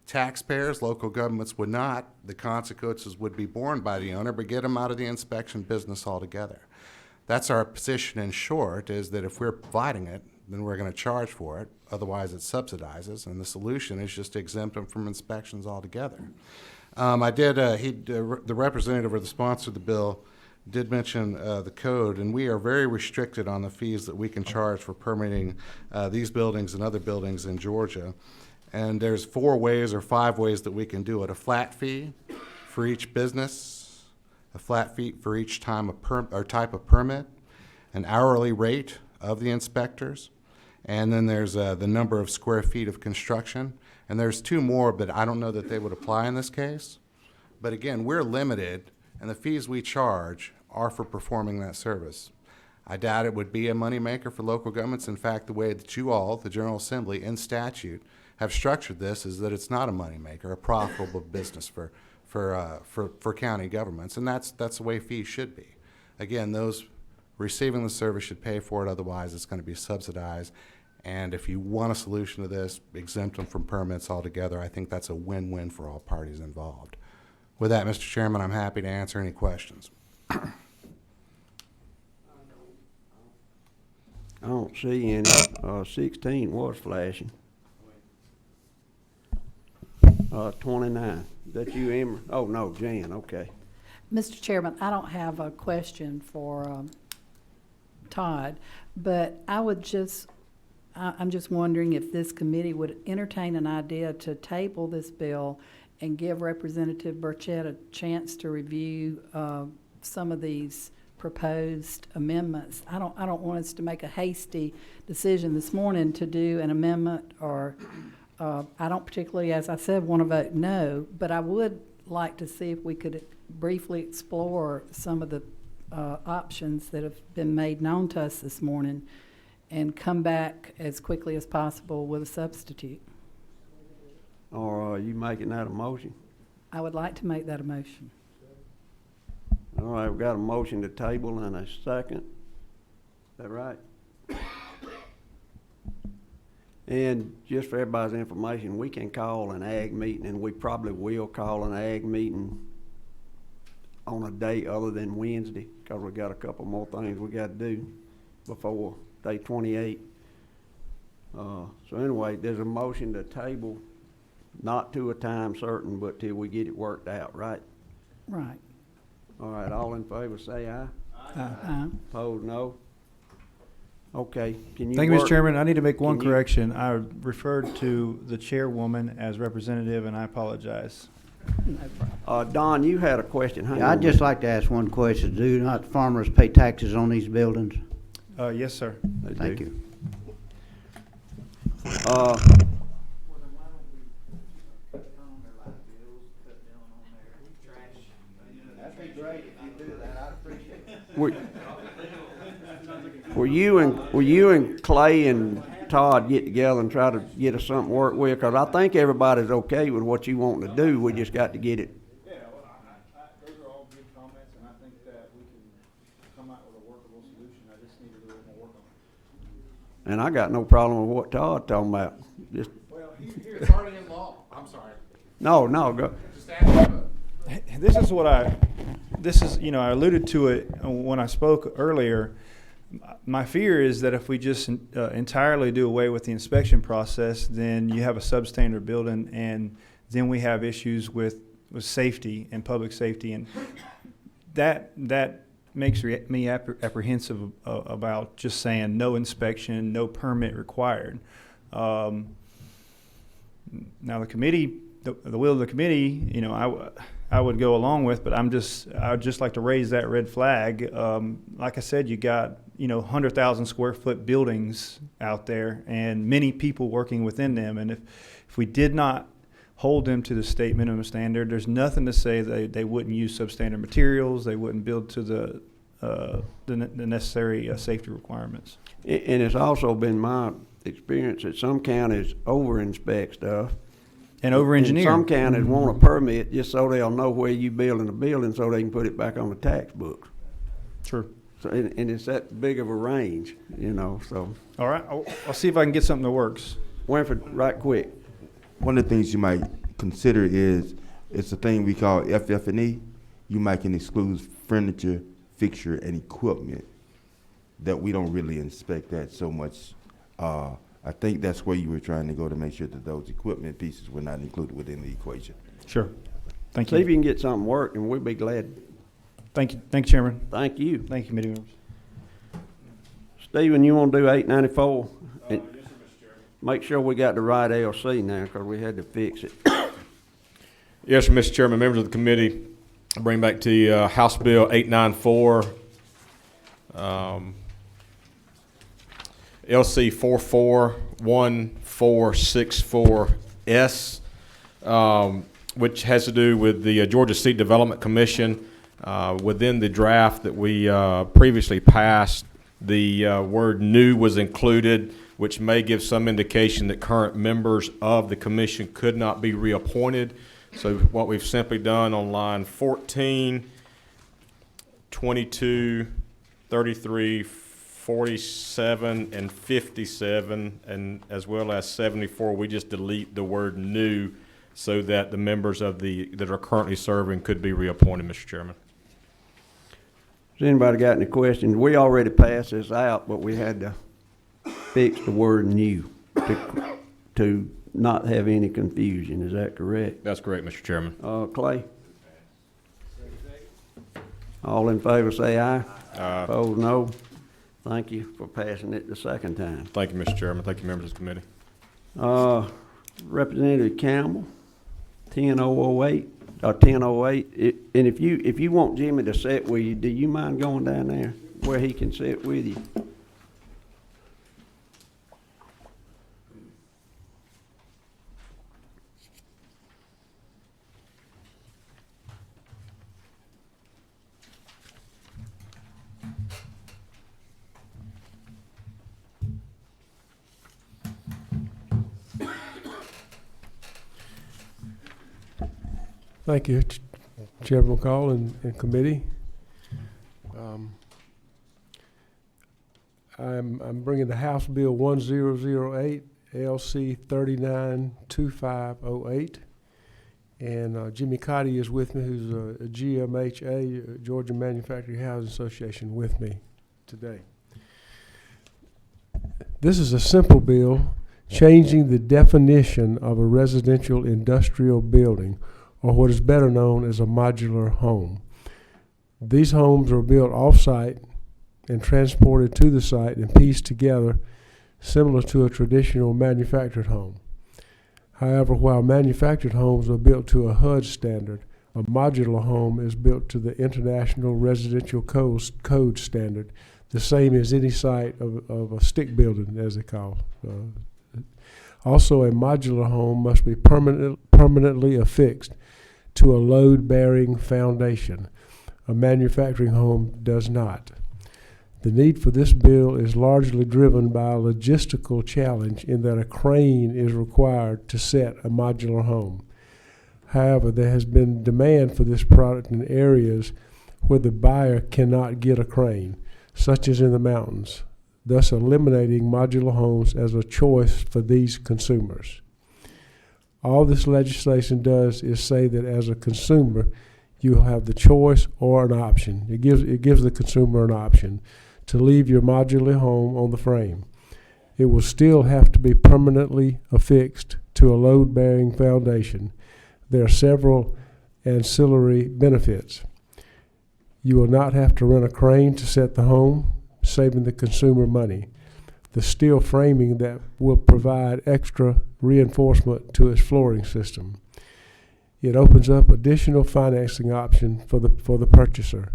Taxpayers, local governments would not. The consequences would be borne by the owner, but get them out of the inspection business altogether. That's our position in short, is that if we're providing it, then we're going to charge for it. Otherwise, it subsidizes, and the solution is just to exempt them from inspections altogether. The representative or the sponsor of the bill did mention the code, and we are very restricted on the fees that we can charge for permitting these buildings and other buildings in Georgia. And there's 4 ways or 5 ways that we can do it. A flat fee for each business, a flat fee for each type of permit, an hourly rate of the inspectors, and then there's the number of square feet of construction. And there's 2 more, but I don't know that they would apply in this case. But again, we're limited, and the fees we charge are for performing that service. I doubt it would be a moneymaker for local governments. In fact, the way that you all, the General Assembly, in statute, have structured this is that it's not a moneymaker, a profitable business for county governments, and that's the way fees should be. Again, those receiving the service should pay for it, otherwise it's going to be subsidized. And if you want a solution to this, exempt them from permits altogether. I think that's a win-win for all parties involved. With that, Mr. Chairman, I'm happy to answer any questions. I don't see any. 16 was flashing. 29. Is that you, Emer? Oh, no, Jan, okay. Mr. Chairman, I don't have a question for Todd, but I'm just wondering if this committee would entertain an idea to table this bill and give Representative Burchett a chance to review some of these proposed amendments. I don't want us to make a hasty decision this morning to do an amendment, or I don't particularly, as I said, want to vote no, but I would like to see if we could briefly explore some of the options that have been made known to us this morning and come back as quickly as possible with a substitute. Or are you making that a motion? I would like to make that a motion. All right, we've got a motion to table and a second. Is that right? And just for everybody's information, we can call an ag meeting, and we probably will call an ag meeting on a day other than Wednesday, because we got a couple more things we got to do before day 28. So anyway, there's a motion to table, not to a time certain, but till we get it worked out, right? Right. All right, all in favor say aye. Aye. Opposed, no. Okay, can you Thank you, Mr. work- Chairman. I need to make one can you- correction. I referred to the chairwoman as representative, and I apologize. No problem. Don, you had a question. Hang Yeah, on I'd a just minute. like to ask one question. Do not farmers pay taxes on these buildings? Yes, sir. They Thank do. you. That'd be great if you do that. I'd appreciate it. Were you and Clay and Todd get together and try to get us something to work with? Because I think everybody's okay with what you want to do. We just got to get it. Yeah, well, those are all good comments, and I think that we can come out with a workable solution. I just need a little more work on it. And I got no problem with what Todd talking about. Just Well, it's already in law. I'm sorry. no, go. Just ask him. This is, I alluded to it when I spoke earlier. My fear is that if we just entirely do away with the inspection process, then you have a substandard building, and then we have issues with safety and public safety, and that makes me apprehensive about just saying no inspection, no permit required. Now the committee, the will of the committee, I would go along with, but I'd just like to raise that red flag. Like I said, you got 100,000 square foot buildings out there and many people working within them, and if we did not hold them to the state minimum standard, there's nothing to say they wouldn't use substandard materials, they wouldn't build to the necessary safety requirements. And it's also been my experience that some counties over-inspect stuff. And over-engineer. And some counties want a permit just so they'll know where you building a building so they can put it back on the tax books. True. So, and it's that big of a range, so. All right, I'll see if I can get something that works. Winfred, right quick. One of the things you might consider is, it's a thing we call FF&E. You might can exclude furniture, fixture, and equipment that we don't really inspect that so much. I think that's where you were trying to go, to make sure that those equipment pieces were not included within the equation. Sure. Thank See if you. you can get something working. We'd be glad. Thank you, Chairman. Thank you. Thank you, committee members. Stephen, you want to do 894? Yes, sir, Mr. Chairman. Make sure we got the right LC now, because we had to fix it. Yes, sir, Mr. Chairman, members of the committee, I bring back to you House Bill 894, LC 441464S, which has to do with the Georgia State Development Commission. Within the draft that we previously passed, the word new was included, which may give some indication that current members of the commission could not be reappointed. So what we've simply done on line 14, 22, 33, 47, and 57, and as well as 74, we just delete the word new so that the members that are currently serving could be reappointed, Mr. Chairman. Has anybody got any questions? We already passed this out, but we had to fix the word new to not have any confusion. Is that correct? That's correct, Mr. Chairman. Clay? All in favor say aye. Aye. Opposed, no. Thank you for passing it the second time. Thank you, Mr. Chairman. Thank you, members of the committee. Representative Campbell, 10008, or 1008. And if you want Jimmy to sit with you, do you mind going down there where he can sit with you? Thank you, Chairman McCall and committee. I'm bringing the House Bill 1008, LC 392508. And Jimmy Cotty is with me, who's a GMHA, Georgia Manufactured Housing Association, with me today. This is a simple bill changing the definition of a residential industrial building, or what is better known as a modular home. These homes are built off-site and transported to the site and pieced together, similar to a traditional manufactured home. However, while manufactured homes are built to a HUD standard, a modular home is built to the International Residential Code standard, the same as any site of a stick building, as they call it. Also, a modular home must be permanently affixed to a load-bearing foundation. A manufacturing home does not. The need for this bill is largely driven by a logistical challenge in that a crane is required to set a modular home. However, there has been demand for this product in areas where the buyer cannot get a crane, such as in the mountains, thus eliminating modular homes as a choice for these consumers. All this legislation does is say that as a consumer, you have the choice or an option. It gives the consumer an option to leave your modular home on the frame. It will still have to be permanently affixed to a load-bearing foundation. There are several ancillary benefits. You will not have to rent a crane to set the home, saving the consumer money. The steel framing that will provide extra reinforcement to its flooring system. It opens up additional financing option for the purchaser.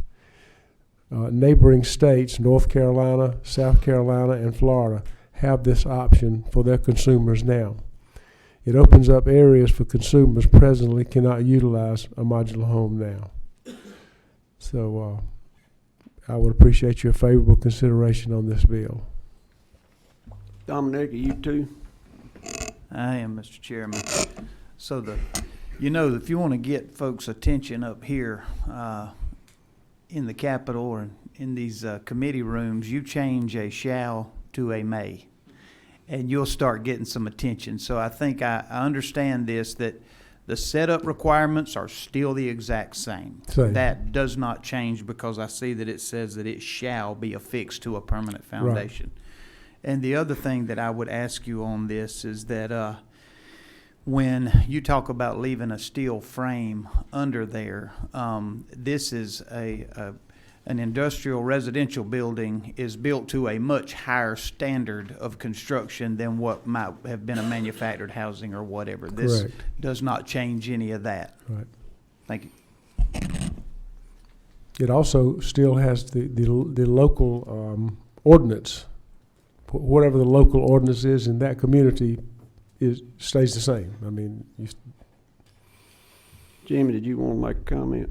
Neighboring states, North Carolina, South Carolina, and Florida, have this option for their consumers now. It opens up areas for consumers presently cannot utilize a modular home now. So I would appreciate your favorable consideration on this bill. Dominic, are you too? I am, Mr. Chairman. So if you want to get folks' attention up here in the Capitol or in these committee rooms, you change a shall to a may, and you'll start getting some attention. So I think I understand this, that the setup requirements are still the exact same. Same. That does not change because I see that it says that it shall be affixed to a permanent foundation. Right. And the other thing that I would ask you on this is that when you talk about leaving a steel frame under there, this is an industrial residential building is built to a much higher standard of construction than what might have been a manufactured housing or whatever. This Correct. does not change any of that. Right. Thank you. It also still has the local ordinance. Whatever the local ordinance is in that community stays the same. I mean, Jimmy, did you want to make a comment?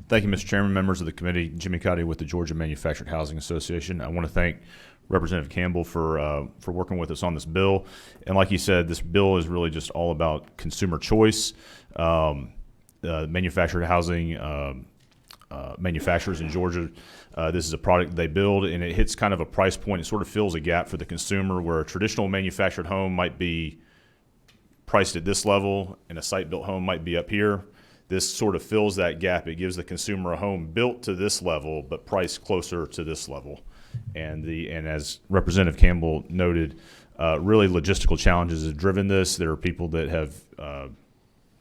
Thank you, Mr. Chairman, members of the committee. Jimmy Cotty with the Georgia Manufactured Housing Association. I want to thank Representative Campbell for working with us on this bill. And like you said, this bill is really just all about consumer choice. Manufactured housing manufacturers in Georgia, this is a product they build, and it hits kind of a price point. It sort of fills a gap for the consumer where a traditional manufactured home might be priced at this level and a site-built home might be up here. This sort of fills that gap. It gives the consumer a home built to this level but priced closer to this level. And as Representative Campbell noted, really logistical challenges have driven this. There are people that have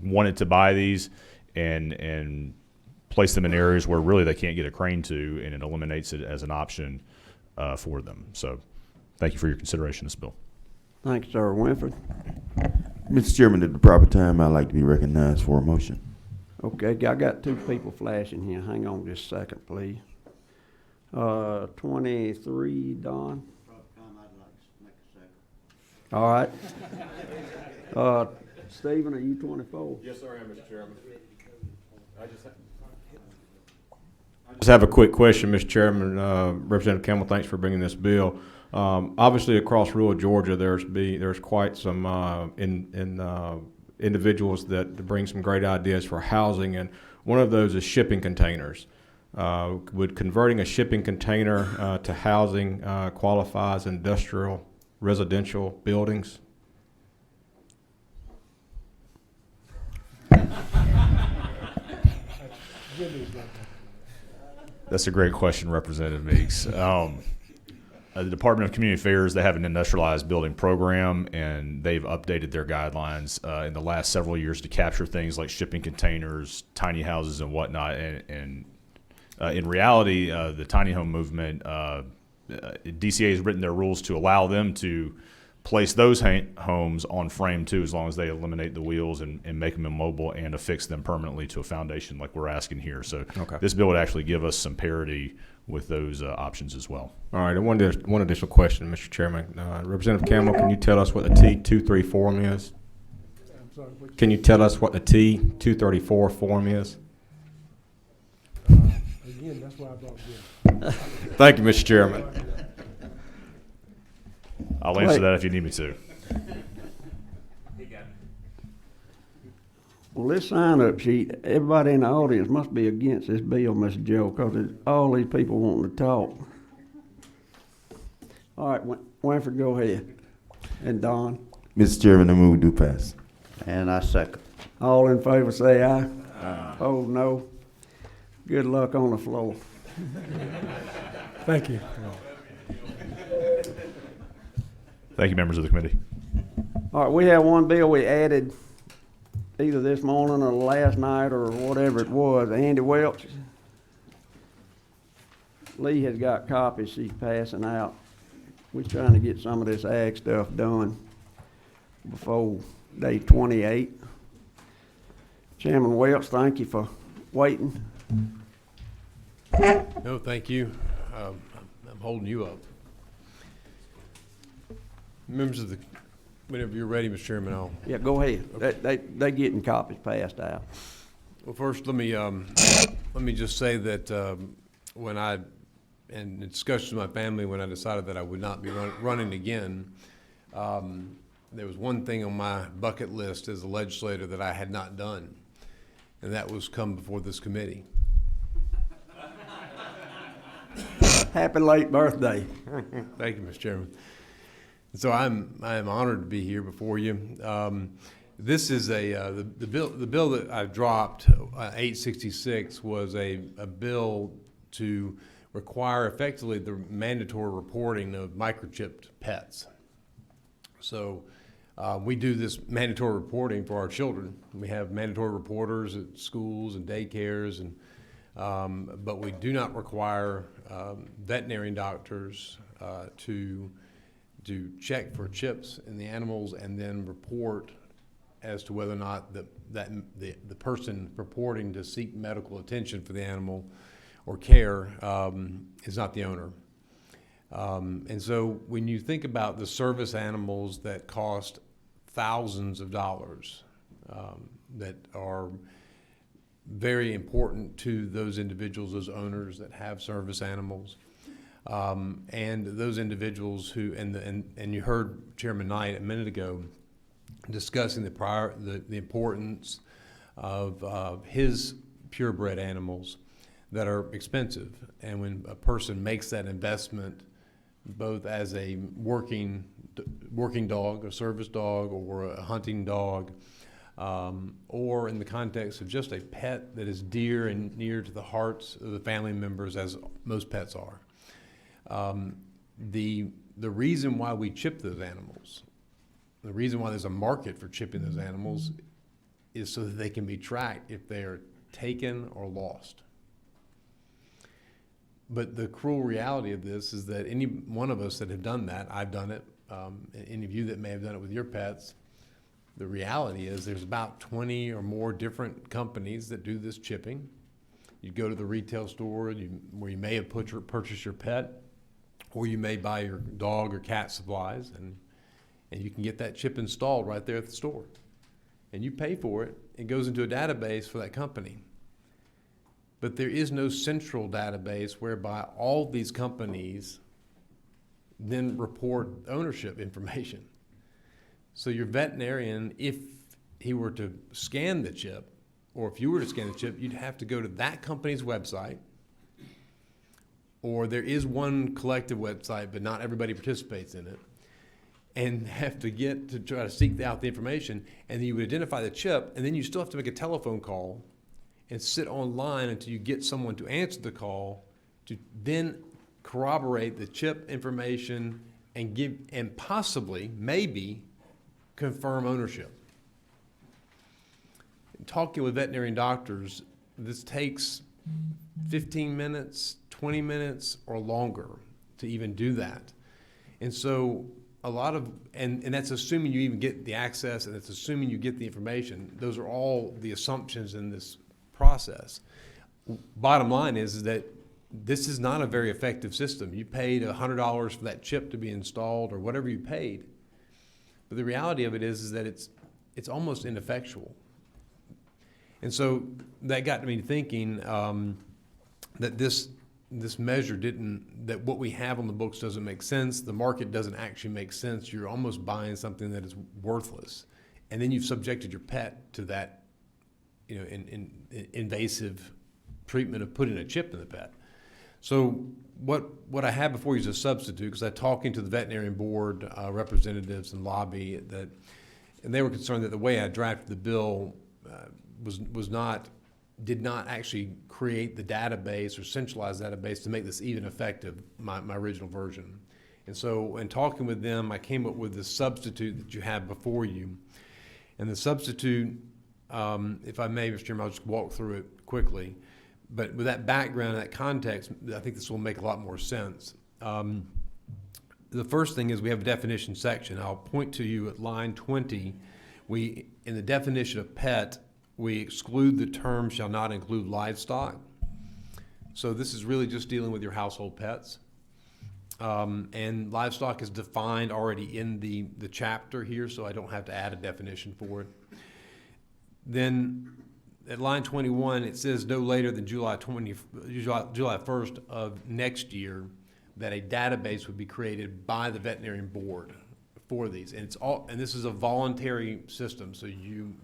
wanted to buy these, and place them in areas where really they can't get a crane to, and it eliminates it as an option for them. So thank you for your consideration of this bill. Thank you, sir. Winfred? Mr. Chairman, at the proper time, I'd like to be recognized for a motion. Okay, I got two people flashing here. Hang on just a second, please. 23, Don? All right. Stephen, are you 24? Yes, sir, I am, Mr. Chairman. I just have a quick question, Mr. Chairman. Representative Campbell, thanks for bringing this bill. Obviously, across rural Georgia, there's quite some individuals that bring some great ideas for housing, and one of those is shipping containers. Would converting a shipping container to housing qualify as industrial residential buildings? That's a great question, Representative Meeks. The Department of Community Affairs, they have an industrialized building program, and they've updated their guidelines in the last several years to capture things like shipping containers, tiny houses, and whatnot. And in reality, the tiny home movement, DCA has written their rules to allow them to place those homes on frame too, as long as they eliminate the wheels and make them immobile and affix them permanently to a foundation like we're asking here. So this bill would actually give us some parity with those options as well. All right, and one additional question, Mr. Chairman. Representative Campbell, can you tell us what the T234 form is? I'm sorry, Can you tell us what the T234 form is? again, that's why I brought this. Thank you, Mr. Chairman. I'll answer that if you need me to. Well, this sign-up sheet, everybody in the audience must be against this bill, Mr. Joe, because all these people wanting to talk. All right, Winfred, go ahead. And Don? Mr. Chairman, I move to pass. And I second. All in favor say aye. Oh, no. Good luck on the floor. Thank you. Thank you, members of the committee. All right, we have one bill we added either this morning or last night or whatever it was. Andy Welch. Lee has got copies she's passing out. We're trying to get some of this ag stuff done before day 28. Chairman Welch, thank you for waiting. No, thank you. I'm holding you up. Members of the, whenever you're ready, Mr. Chairman, I'll. Yeah, go ahead. Okay. They getting copies passed out. Well, first, let me just say that when I, in discussions with my family, when I decided that I would not be running again, there was one thing on my bucket list as a legislator that I had not done, and that was come before this committee. Happy late birthday. Thank you, Mr. Chairman. So I'm honored to be here before you. This is the bill that I dropped, 866, was a bill to require effectively the mandatory reporting of microchipped pets. So we do this mandatory reporting for our children. We have mandatory reporters at schools and daycares, and but we do not require veterinary doctors to check for chips in the animals and then report as to whether or not the person purporting to seek medical attention for the animal or care is not the owner. And so when you think about the service animals that cost thousands of dollars, that are very important to those individuals, those owners that have service animals, and those individuals who, and you heard Chairman Knight a minute ago discussing the importance of his purebred animals that are expensive. And when a person makes that investment, both as a working dog, a service dog, or a hunting dog, or in the context of just a pet that is dear and near to the hearts of the family members, as most pets are. The reason why we chip those animals, the reason why there's a market for chipping those animals, is so that they can be tracked if they are taken or lost. But the cruel reality of this is that any one of us that have done that, I've done it, any of you that may have done it with your pets, the reality is there's about 20 or more different companies that do this chipping. You go to the retail store where you may have purchased your pet, or you may buy your dog or cat supplies, and you can get that chip installed right there at the store. And you pay for it. It goes into a database for that company. But there is no central database whereby all these companies then report ownership information. So your veterinarian, if he were to scan the chip, or if you were to scan the chip, you'd have to go to that company's website, or there is one collective website, but not everybody participates in it, and have to get to try to seek out the information, and then you would identify the chip, and then you still have to make a telephone call and sit online until you get someone to answer the call to then corroborate the chip information and give, and possibly, maybe, confirm ownership. Talking with veterinarian doctors, this takes 15 minutes, 20 minutes, or longer to even do that. And so a lot of, and that's assuming you even get the access, and it's assuming you get the information. Those are all the assumptions in this process. Bottom line is that this is not a very effective system. You paid $100 for that chip to be installed, or whatever you paid. But the reality of it is that it's almost ineffectual. And so that got me thinking that this measure that what we have on the books doesn't make sense. The market doesn't actually make sense. You're almost buying something that is worthless. And then you've subjected your pet to that, invasive treatment of putting a chip in the pet. So what I have before you is a substitute, because I'm talking to the veterinarian board representatives and lobby and they were concerned that the way I drafted the bill did not actually create the database or centralized database to make this even effective, my original version. And so in talking with them, I came up with the substitute that you have before you. And the substitute, if I may, Mr. Chairman, I'll just walk through it quickly. But with that background, that context, I think this will make a lot more sense. The first thing is we have a definition section. I'll point to you at line 20. In the definition of pet, we exclude the term shall not include livestock. So this is really just dealing with your household pets. And livestock is defined already in the chapter here, so I don't have to add a definition for it. Then at line 21, it says no later than July 1st of next year that a database would be created by the veterinarian board for these. And this is a voluntary system, so you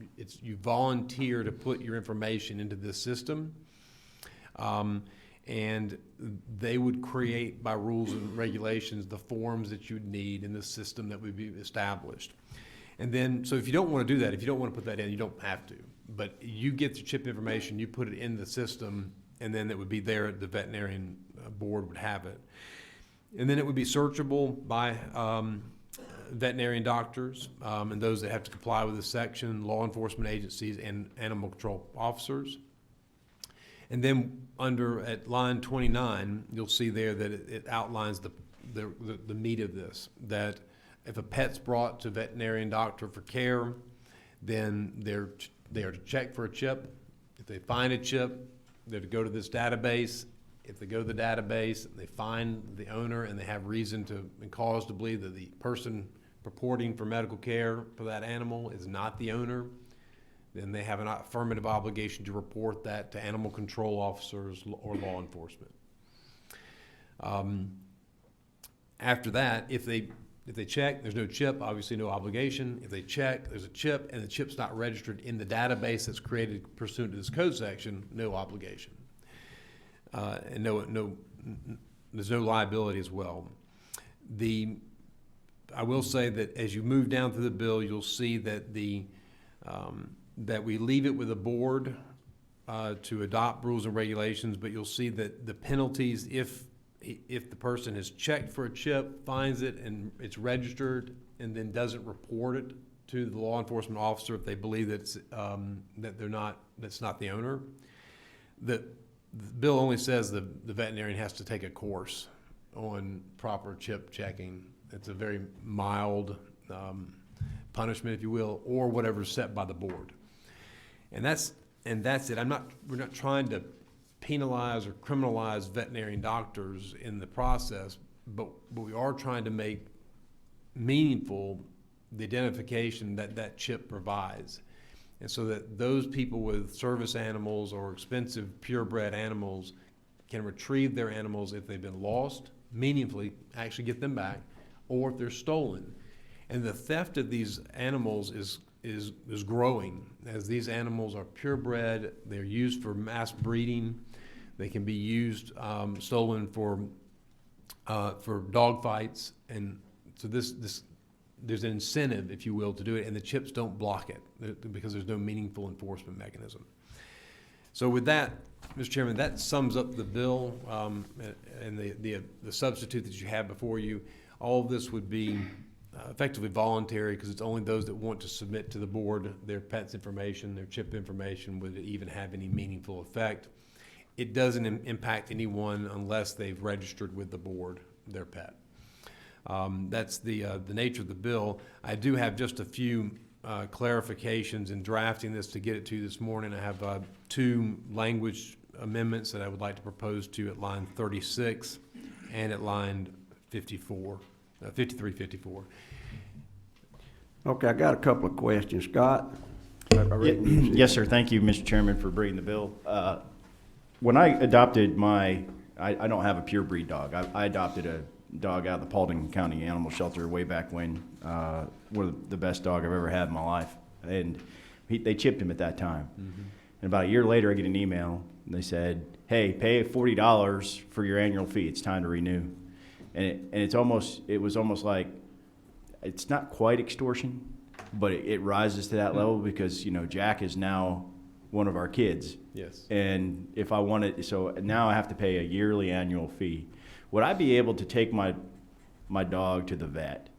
volunteer to put your information into this system. And they would create, by rules and regulations, the forms that you'd need in the system that would be established. And then, so if you don't want to do that, if you don't want to put that in, you don't have to. But you get the chip information, you put it in the system, and then it would be there, the veterinarian board would have it. And then it would be searchable by veterinarian doctors and those that have to comply with this section, law enforcement agencies, and animal control officers. And then at line 29, you'll see there that it outlines the meat of this, that if a pet's brought to a veterinarian doctor for care, then they are to check for a chip. If they find a chip, they're to go to this database. If they go to the database, they find the owner and they have reason and cause to believe that the person purporting for medical care for that animal is not the owner, then they have an affirmative obligation to report that to animal control officers or law enforcement. After that, if they check, there's no chip, obviously no obligation. If they check, there's a chip, and the chip's not registered in the database that's created pursuant to this code section, no obligation. And there's no liability as well. I will say that as you move down through the bill, you'll see that that we leave it with the board to adopt rules and regulations, but you'll see that the penalties, if the person has checked for a chip, finds it, and it's registered, and then doesn't report it to the law enforcement officer if they believe that it's, that's not the owner. The bill only says the veterinarian has to take a course on proper chip checking. It's a very mild punishment, if you will, or whatever's set by the board. And that's it. We're not trying to penalize or criminalize veterinarian doctors in the process, but we are trying to make meaningful the identification that chip provides. And so that those people with service animals or expensive purebred animals can retrieve their animals if they've been lost, meaningfully actually get them back, or if they're stolen. And the theft of these animals is growing, as these animals are purebred. They're used for mass breeding. They can be used, stolen for dog fights. And so there's an incentive, if you will, to do it, and the chips don't block it because there's no meaningful enforcement mechanism. So with that, Mr. Chairman, that sums up the bill and the substitute that you have before you. All of this would be effectively voluntary, because it's only those that want to submit to the board their pet's information, their chip information, would it even have any meaningful effect. It doesn't impact anyone unless they've registered with the board their pet. That's the nature of the bill. I do have just a few clarifications in drafting this to get it to you this morning. I have two language amendments that I would like to propose to you at line 36 and at line 5354. Okay, I got a couple of questions. Scott? Yes, sir. Thank you, Mr. Chairman, for bringing the bill. When I adopted I don't have a purebred dog. I adopted a dog out of the Paulding County Animal Shelter way back when, one of the best dog I've ever had in my life. And they chipped him at that time. Mm-hmm. And about a year later, I get an email, and they said, hey, pay $40 for your annual fee. It's time to renew. And it was almost like, it's not quite extortion, but it rises to that level because, Jack is now one of our kids. Yes. And if I wanted, so now I have to pay a yearly annual fee. Would I be able to take my dog to the vet,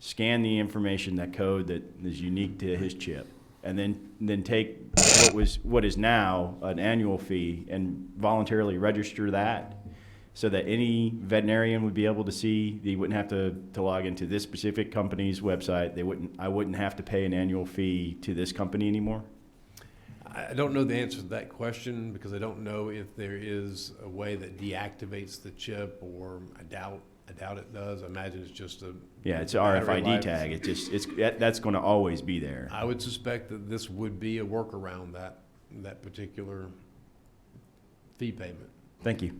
scan the information, that code that is unique to his chip, and then take what is now an annual fee and voluntarily register that, so that any veterinarian would be able to see, they wouldn't have to log into this specific company's website. I wouldn't have to pay an annual fee to this company anymore? I don't know the answer to that question, because I don't know if there is a way that deactivates the chip, or I doubt it does. I imagine it's just it's an RFID tag. That's going to always be there. I would suspect that this would be a workaround that particular fee payment. Thank you.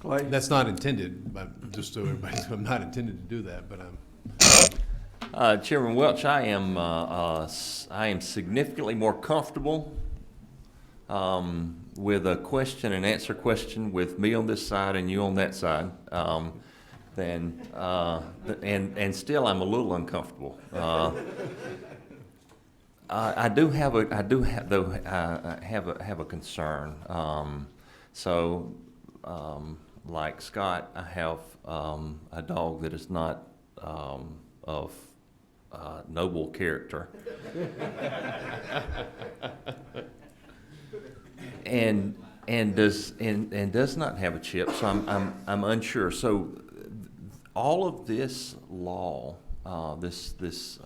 Clay? That's not intended, just so everybody's, I'm not intended to do that, but Chairman Welch, I am significantly more comfortable with a question and answer question with me on this side and you on that side, and still I'm a little uncomfortable. I have a concern. Like Scott, I have a dog that is not of noble character, and does not have a chip. So I'm unsure. So all of this law, this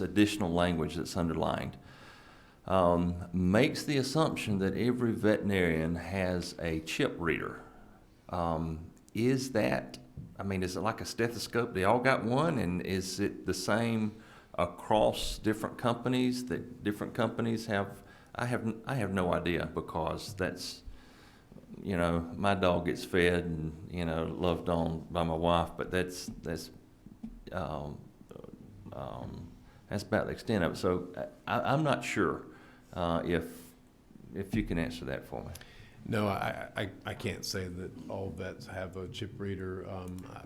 additional language that's underlined, makes the assumption that every veterinarian has a chip reader. Is that, is it like a stethoscope? They all got one, and is it the same across different companies that different companies have? I have no idea, because that's, my dog gets fed and, loved on by my wife, but that's about the extent of it. So I'm not sure if you can answer that for me. no, I can't say that all vets have a chip reader.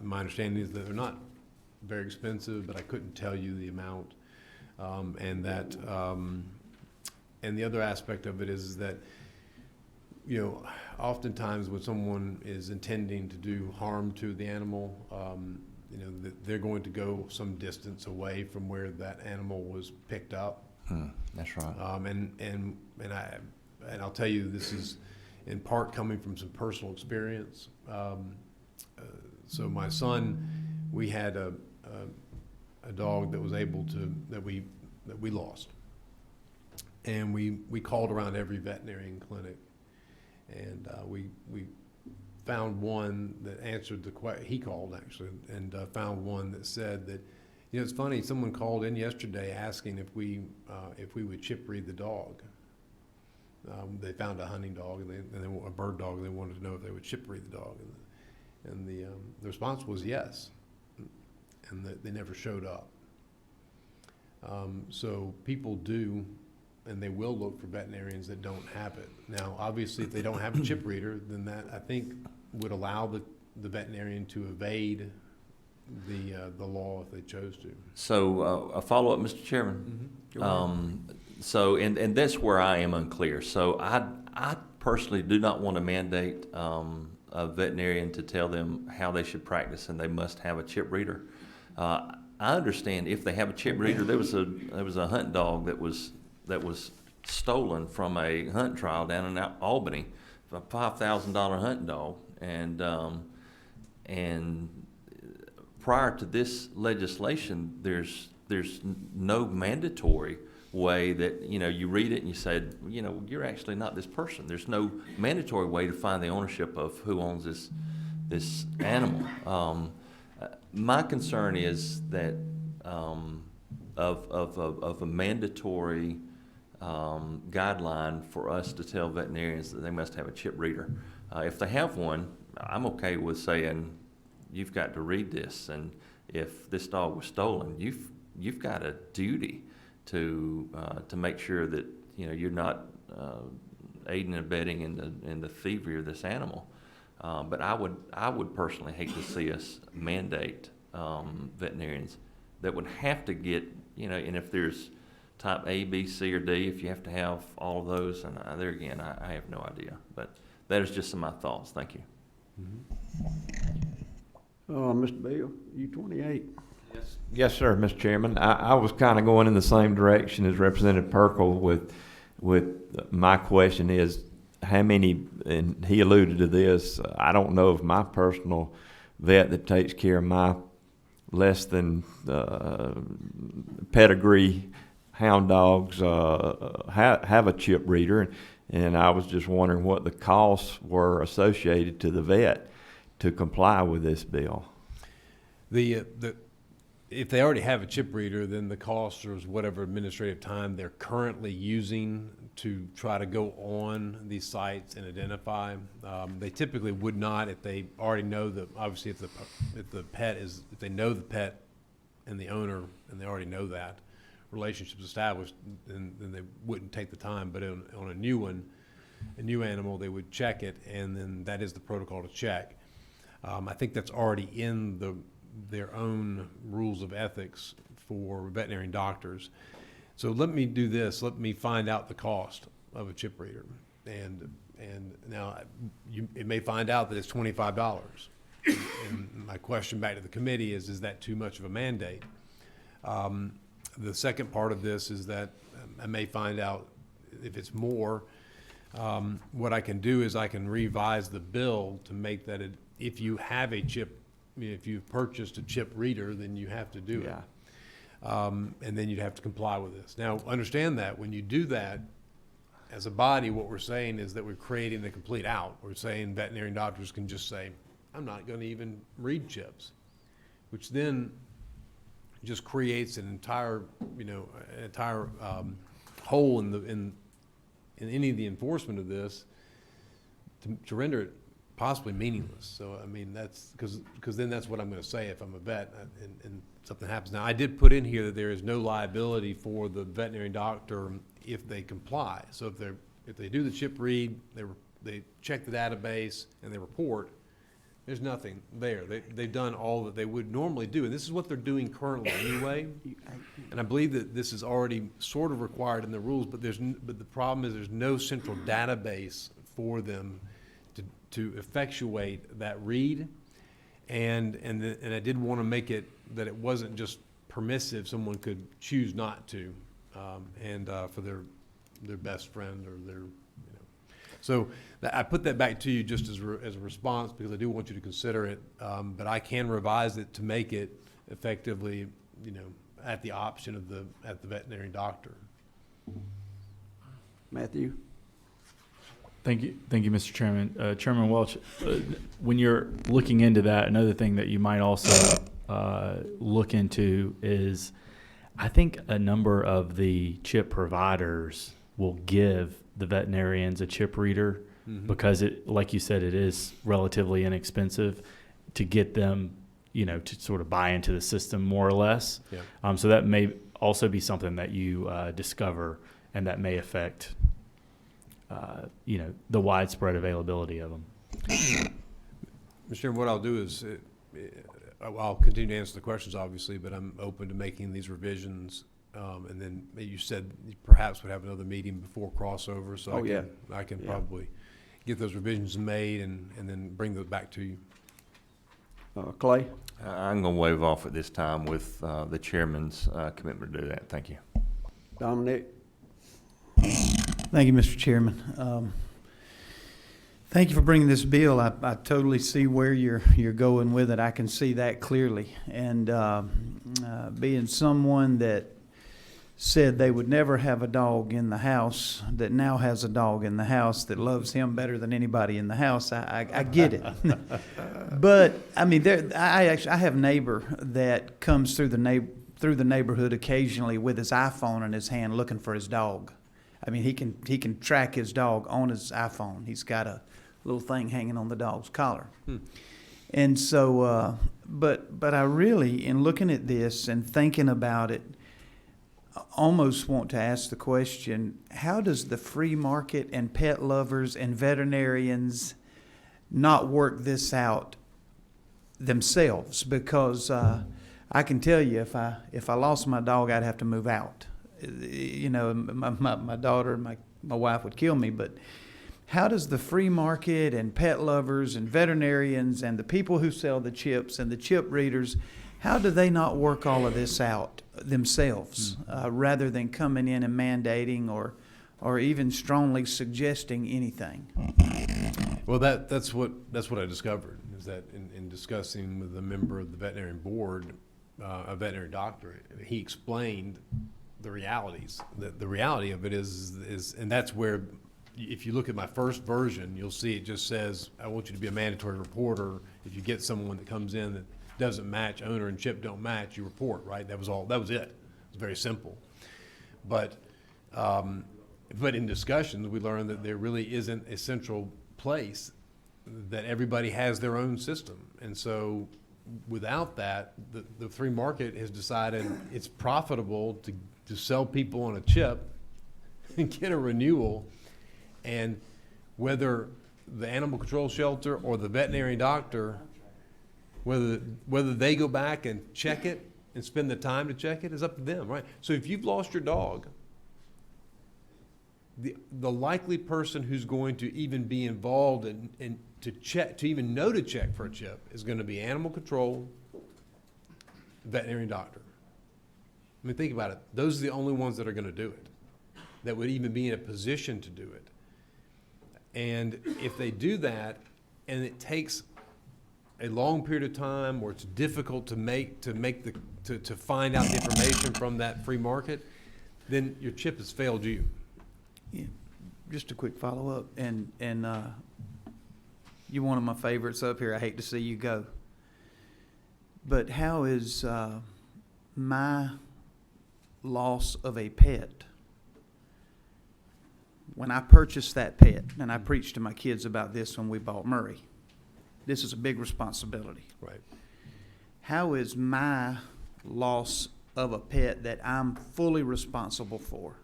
My understanding is that they're not very expensive, but I couldn't tell you the amount. And the other aspect of it is that, oftentimes when someone is intending to do harm to the animal, you know, they're going to go some distance away from where that animal was picked up. That's right. And I'll tell you, this is in part coming from some personal experience. So my son, we had a dog that was able to, that we lost. And we called around every veterinarian clinic, and we found one that answered the question. He called actually, and found one that said that, you know, it's funny, someone called in yesterday asking if we would chip breed the dog. They found a hunting dog and they a bird dog, and they wanted to know if they would chip breed the dog, and the response was yes, and they never showed up. So people do, and they will look for veterinarians that don't have it. Now, obviously, if they don't have a chip breeder, then that, I think, would allow the veterinarian to evade the law if they chose to. So a follow-up, Mr. Chairman. So, and that's where I am unclear. So I personally do not want to mandate a veterinarian to tell them how they should practice, and they must have a chip breeder. I understand if they have a chip breeder. There was a hunt dog that was stolen from a hunt trial down in Albany, a $5,000 hunt dog, and prior to this legislation, there's no mandatory way that, you know, you read it and you say, you know, you're actually not this person. There's no mandatory way to find the ownership of who owns this animal. My concern is that of a mandatory guideline for us to tell veterinarians that they must have a chip reader. If they have one, I'm okay with saying, you've got to read this, and if this dog was stolen, you've got a duty to make sure that, you know, you're not aiding and abetting in the thievery of this animal. But I would personally hate to see us mandate veterinarians that would have to get, you know, and if there's type A, B, C, or D, if you have to have all of those, and there again, I have no idea. But that is just some of my thoughts. Thank you. Mr. Bill, you 28. Yes, sir, Mr. Chairman. I was kind of going in the same direction as Representative Perkle with my question is, how many, and he alluded to this, I don't know if my personal vet that takes care of my less than pedigree hound dogs have a chip reader, and I was just wondering what the costs were associated to the vet to comply with this bill. If they already have a chip reader, then the cost is whatever administrative time they're currently using to try to go on these sites and identify. They typically would not if they already know that. Obviously, if they know the pet and the owner, and they already know that relationship's established, then they wouldn't take the time. But on a new animal, they would check it, and then that is the protocol to check. I think that's already in their own rules of ethics for veterinarian doctors. So let me do this. Let me find out the cost of a chip reader. And now it may find out that it's $25. And my question back to the committee is that too much of a mandate? The second part of this is that I may find out if it's more. What I can do is I can revise the bill to make that if you have a chip, if you've purchased a chip reader, then you have to do it. And then you'd have to comply with this. Now, understand that when you do that, as a body, what we're saying is that we're creating a complete out. We're saying veterinarian doctors can just say, I'm not going to even read chips, which then just creates an entire hole in any of the enforcement of this to render it possibly meaningless. So, I mean, that's because then that's what I'm going to say if I'm a vet and something happens. Now, I did put in here that there is no liability for the veterinary doctor if they comply. So if they do the chip read, they check the database and they report, there's nothing there. They've done all that they would normally do, and this is what they're doing currently anyway. And I believe that this is already sort of required in the rules, but the problem is there's no central database for them to effectuate that read. and I did want to make it that it wasn't just permissive. Someone could choose not to, for their best friend or their, So I put that back to you just as a response, because I do want you to consider it. But I can revise it to make it effectively, at the option of the veterinary doctor. Matthew? Thank you, Mr. Chairman. Chairman Welch, when you're looking into that, another thing that you might also look into is, I think a number of the chip providers will give the veterinarians a chip reader because it, like you said, it is relatively inexpensive to get them, to sort of buy into the system more or less. Yeah. So that may also be something that you discover, and that may affect, the widespread availability of them. Mr. Chairman, what I'll do is, I'll continue to answer the questions, obviously, but I'm open to making these revisions. And then you said you perhaps would have another meeting before crossover, so I can probably get those revisions made and then bring those back to you. Clay? I'm going to waive off at this time with the chairman's commitment to do that. Thank you. Dominic? Thank you, Mr. Chairman. Thank you for bringing this bill. I totally see where you're going with it. I can see that clearly. And being someone that said they would never have a dog in the house that now has a dog in the house that loves him better than anybody in the house, I get it. But I mean, I have a neighbor that comes through the neighborhood occasionally with his iPhone in his hand looking for his dog. I mean, he can track his dog on his iPhone. He's got a little thing hanging on the dog's collar. And so, but I really, in looking at this and thinking about it, almost want to ask the question, how does the free market and pet lovers and veterinarians not work this out themselves? Because I can tell you, if I lost my dog, I'd have to move out. My daughter and my wife would kill me. But how does the free market and pet lovers and veterinarians and the people who sell the chips and the chip readers, how do they not work all of this out themselves, rather than coming in and mandating or even strongly suggesting anything? Well, that's what I discovered, is that in discussing with a member of the veterinarian board, a veterinary doctor, he explained the realities. The reality of it is, and that's where, if you look at my first version, you'll see it just says, I want you to be a mandatory reporter. If you get someone that comes in that doesn't match, owner and chip don't match, you report, right? That was it. It's very simple. But in discussions, we learned that there really isn't a central place, that everybody has their own system. And so without that, the free market has decided it's profitable to sell people on a chip and get a renewal. And whether the animal control shelter or the veterinary doctor, whether they go back and check it and spend the time to check it is up to them, right? So if you've lost your dog, the likely person who's going to even be involved in to check, to even know to check for a chip, is going to be animal control, veterinary doctor. I mean, think about it. Those are the only ones that are going to do it, that would even be in a position to do it. And if they do that, and it takes a long period of time, or it's difficult to find out the information from that free market, then your chip has failed you. Yeah. Just a quick follow-up, and you're one of my favorites up here. I hate to see you go. But how is my loss of a pet, when I purchased that pet, and I preached to my kids about this when we bought Murray, this is a big responsibility. Right. How is my loss of a pet that I'm fully responsible for,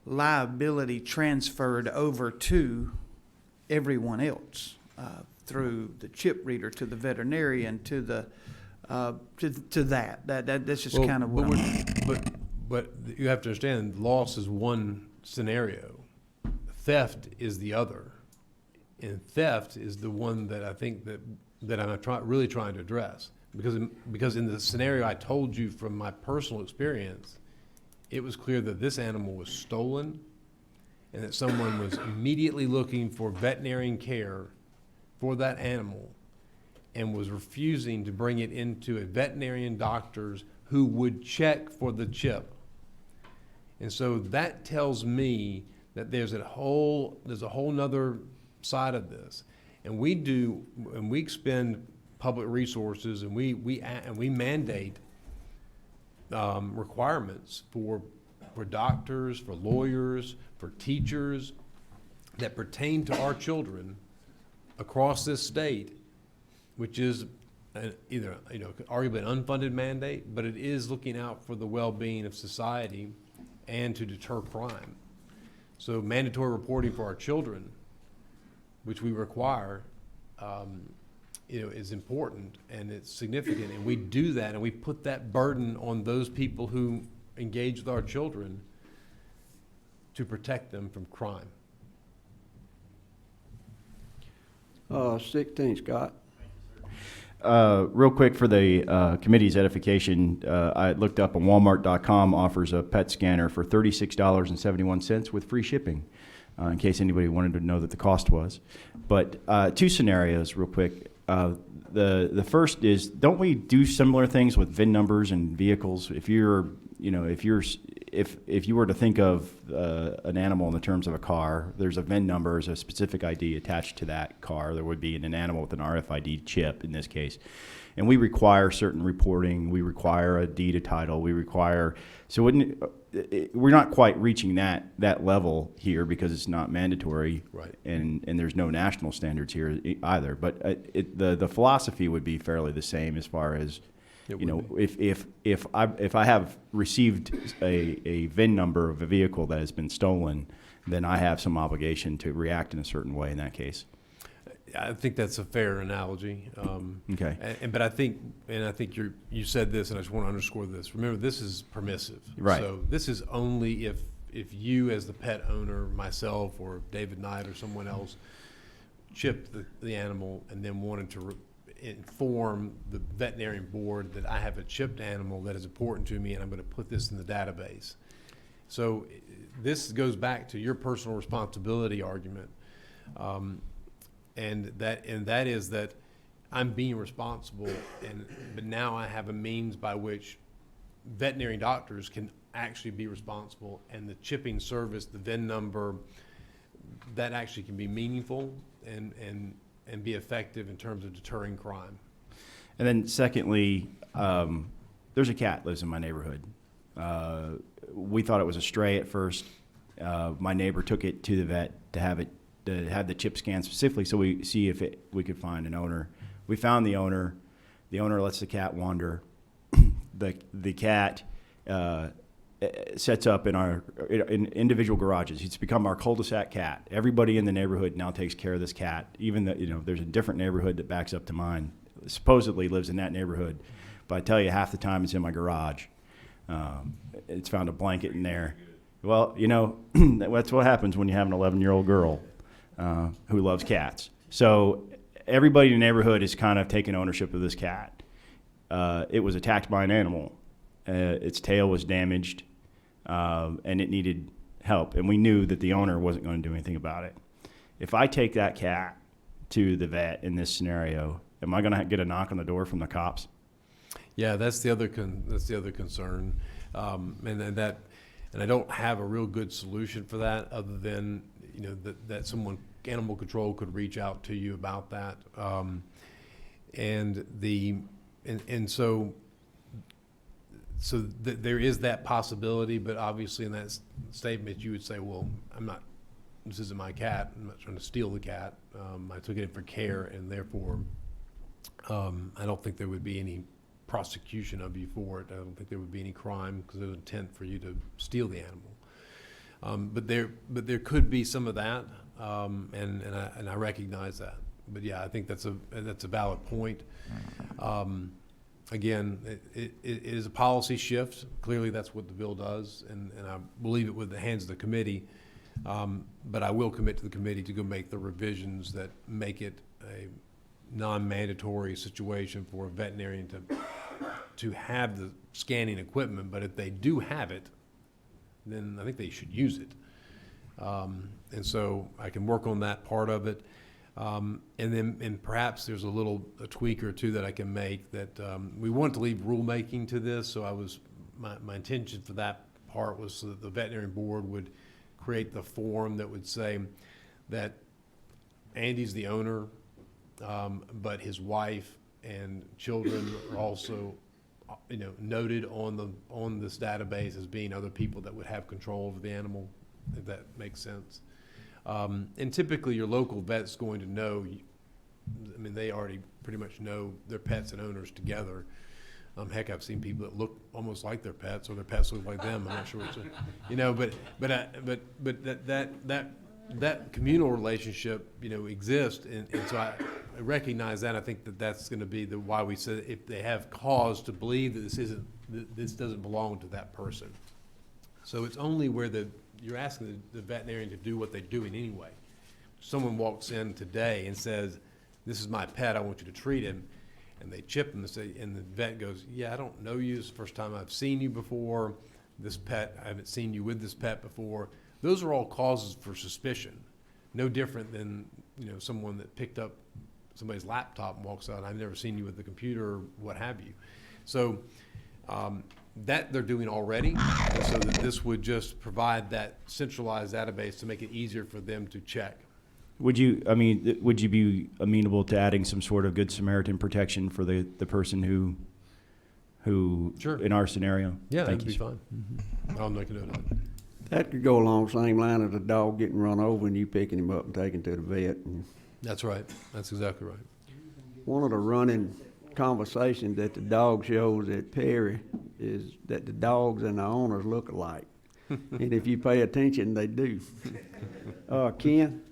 liability transferred over to everyone else, through the chip reader, to the veterinarian, to the to that? That's just kind of what But you have to understand, loss is one scenario. Theft is the other. And theft is the one that I think that that I'm really trying to address. Because in the scenario I told you from my personal experience, it was clear that this animal was stolen and that someone was immediately looking for veterinarian care for that animal and was refusing to bring it into a veterinarian doctor's who would check for the chip. And so that tells me that there's a whole nother side of this. And we expend public resources and we mandate requirements for doctors, for lawyers, for teachers that pertain to our children across this state, which is either arguably an unfunded mandate, but it is looking out for the well-being of society and to deter crime. So mandatory reporting for our children, which we require, is important and it's significant, and we do that, and we put that burden on those people who engage with our children to protect them from crime. 16, Scott. Real quick for the committee's edification, I looked up and Walmart.com offers a pet scanner for $36.71 with free shipping, in case anybody wanted to know that the cost was. But two scenarios real quick. The first is, don't we do similar things with VIN numbers and vehicles? If you were to think of an animal in the terms of a car, there's a VIN number, there's a specific ID attached to that car. There would be an animal with an RFID chip in this case. And we require certain reporting. We require a deed of title. We're not quite reaching that level here because it's not mandatory, right? And there's no national standards here either. But the philosophy would be fairly the same as far as, if I have received a VIN number of a vehicle that has been stolen, then I have some obligation to react in a certain way in that case. I think that's a fair analogy. Okay. But I think you said this, and I just want to underscore this. Remember, this is permissive. Right. So this is only if you, as the pet owner, myself, or David Knight, or someone else, chipped the animal and then wanted to inform the veterinarian board that I have a chipped animal that is important to me, and I'm going to put this in the database. So this goes back to your personal responsibility argument. And that is that I'm being responsible, but now I have a means by which veterinary doctors can actually be responsible, and the chipping service, the VIN number, that actually can be meaningful and be effective in terms of deterring crime. And then secondly, there's a cat lives in my neighborhood. We thought it was a stray at first. My neighbor took it to the vet to have the chip scan specifically so we see if we could find an owner. We found the owner. The owner lets the cat wander. The cat sets up in individual garages. It's become our cul-de-sac cat. Everybody in the neighborhood now takes care of this cat. Even there's a different neighborhood that backs up to mine. Supposedly lives in that neighborhood, but I tell you, half the time it's in my garage. It's found a blanket in there. Well, that's what happens when you have an 11-year-old girl who loves cats. So everybody in the neighborhood is kind of taking ownership of this cat. It was attacked by an animal. Its tail was damaged, and it needed help. And we knew that the owner wasn't going to do anything about it. If I take that cat to the vet in this scenario, am I going to get a knock on the door from the cops? Yeah, that's the other concern, and I don't have a real good solution for that, other than that someone, animal control, could reach out to you about that, so there is that possibility. But obviously, in that statement, you would say, "Well, this isn't my cat. I'm not trying to steal the cat. I took it in for care, and therefore, I don't think there would be any prosecution of you for it. I don't think there would be any crime because there's intent for you to steal the animal. But there could be some of that, and I recognize that. But yeah, I think that's a valid point. Again, it is a policy shift. Clearly, that's what the bill does, and I believe it with the hands of the committee. But I will commit to the committee to go make the revisions that make it a non-mandatory situation for a veterinarian to have the scanning equipment, but if they do have it, then I think they should use it. And so I can work on that part of it. And perhaps there's a tweak or two that I can make that, we want to leave rulemaking to this. So my intention for that part was so that the veterinary board would create the form that would say that Andy's the owner, but his wife and children are also, noted on this database as being other people that would have control over the animal, if that makes sense. And typically your local vet's going to know, they already pretty much know their pets and owners together. Heck, I've seen people that look almost like their pets, or their pets look like them. I'm not sure which, but that communal relationship, exists, and so I recognize that. I think that's going to be why we said if they have cause to believe that this doesn't belong to that person. So it's only where you're asking the veterinarian to do what they're doing anyway. Someone walks in today and says, "This is my pet. I want you to treat him." And they chip him and the vet goes, "Yeah, I don't know you. It's the first time I've seen you before. This pet, I haven't seen you with this pet before." Those are all causes for suspicion. No different than, someone that picked up somebody's laptop and walks out, "I've never seen you with the computer," or what have you. So that they're doing already, and so that this would just provide that centralized database to make it easier for them to check. Would you be amenable to adding some sort of Good Samaritan protection for the person who Sure. in our scenario? Yeah, Thank that'd be you. fine. I'll make a note of it. That could go along the same line as a dog getting run over and you picking him up and taking to the vet. And That's right. That's exactly right. one of the running conversations that the dog shows at Perry is that the dogs and the owners look alike. And if you pay attention, they do. Ken?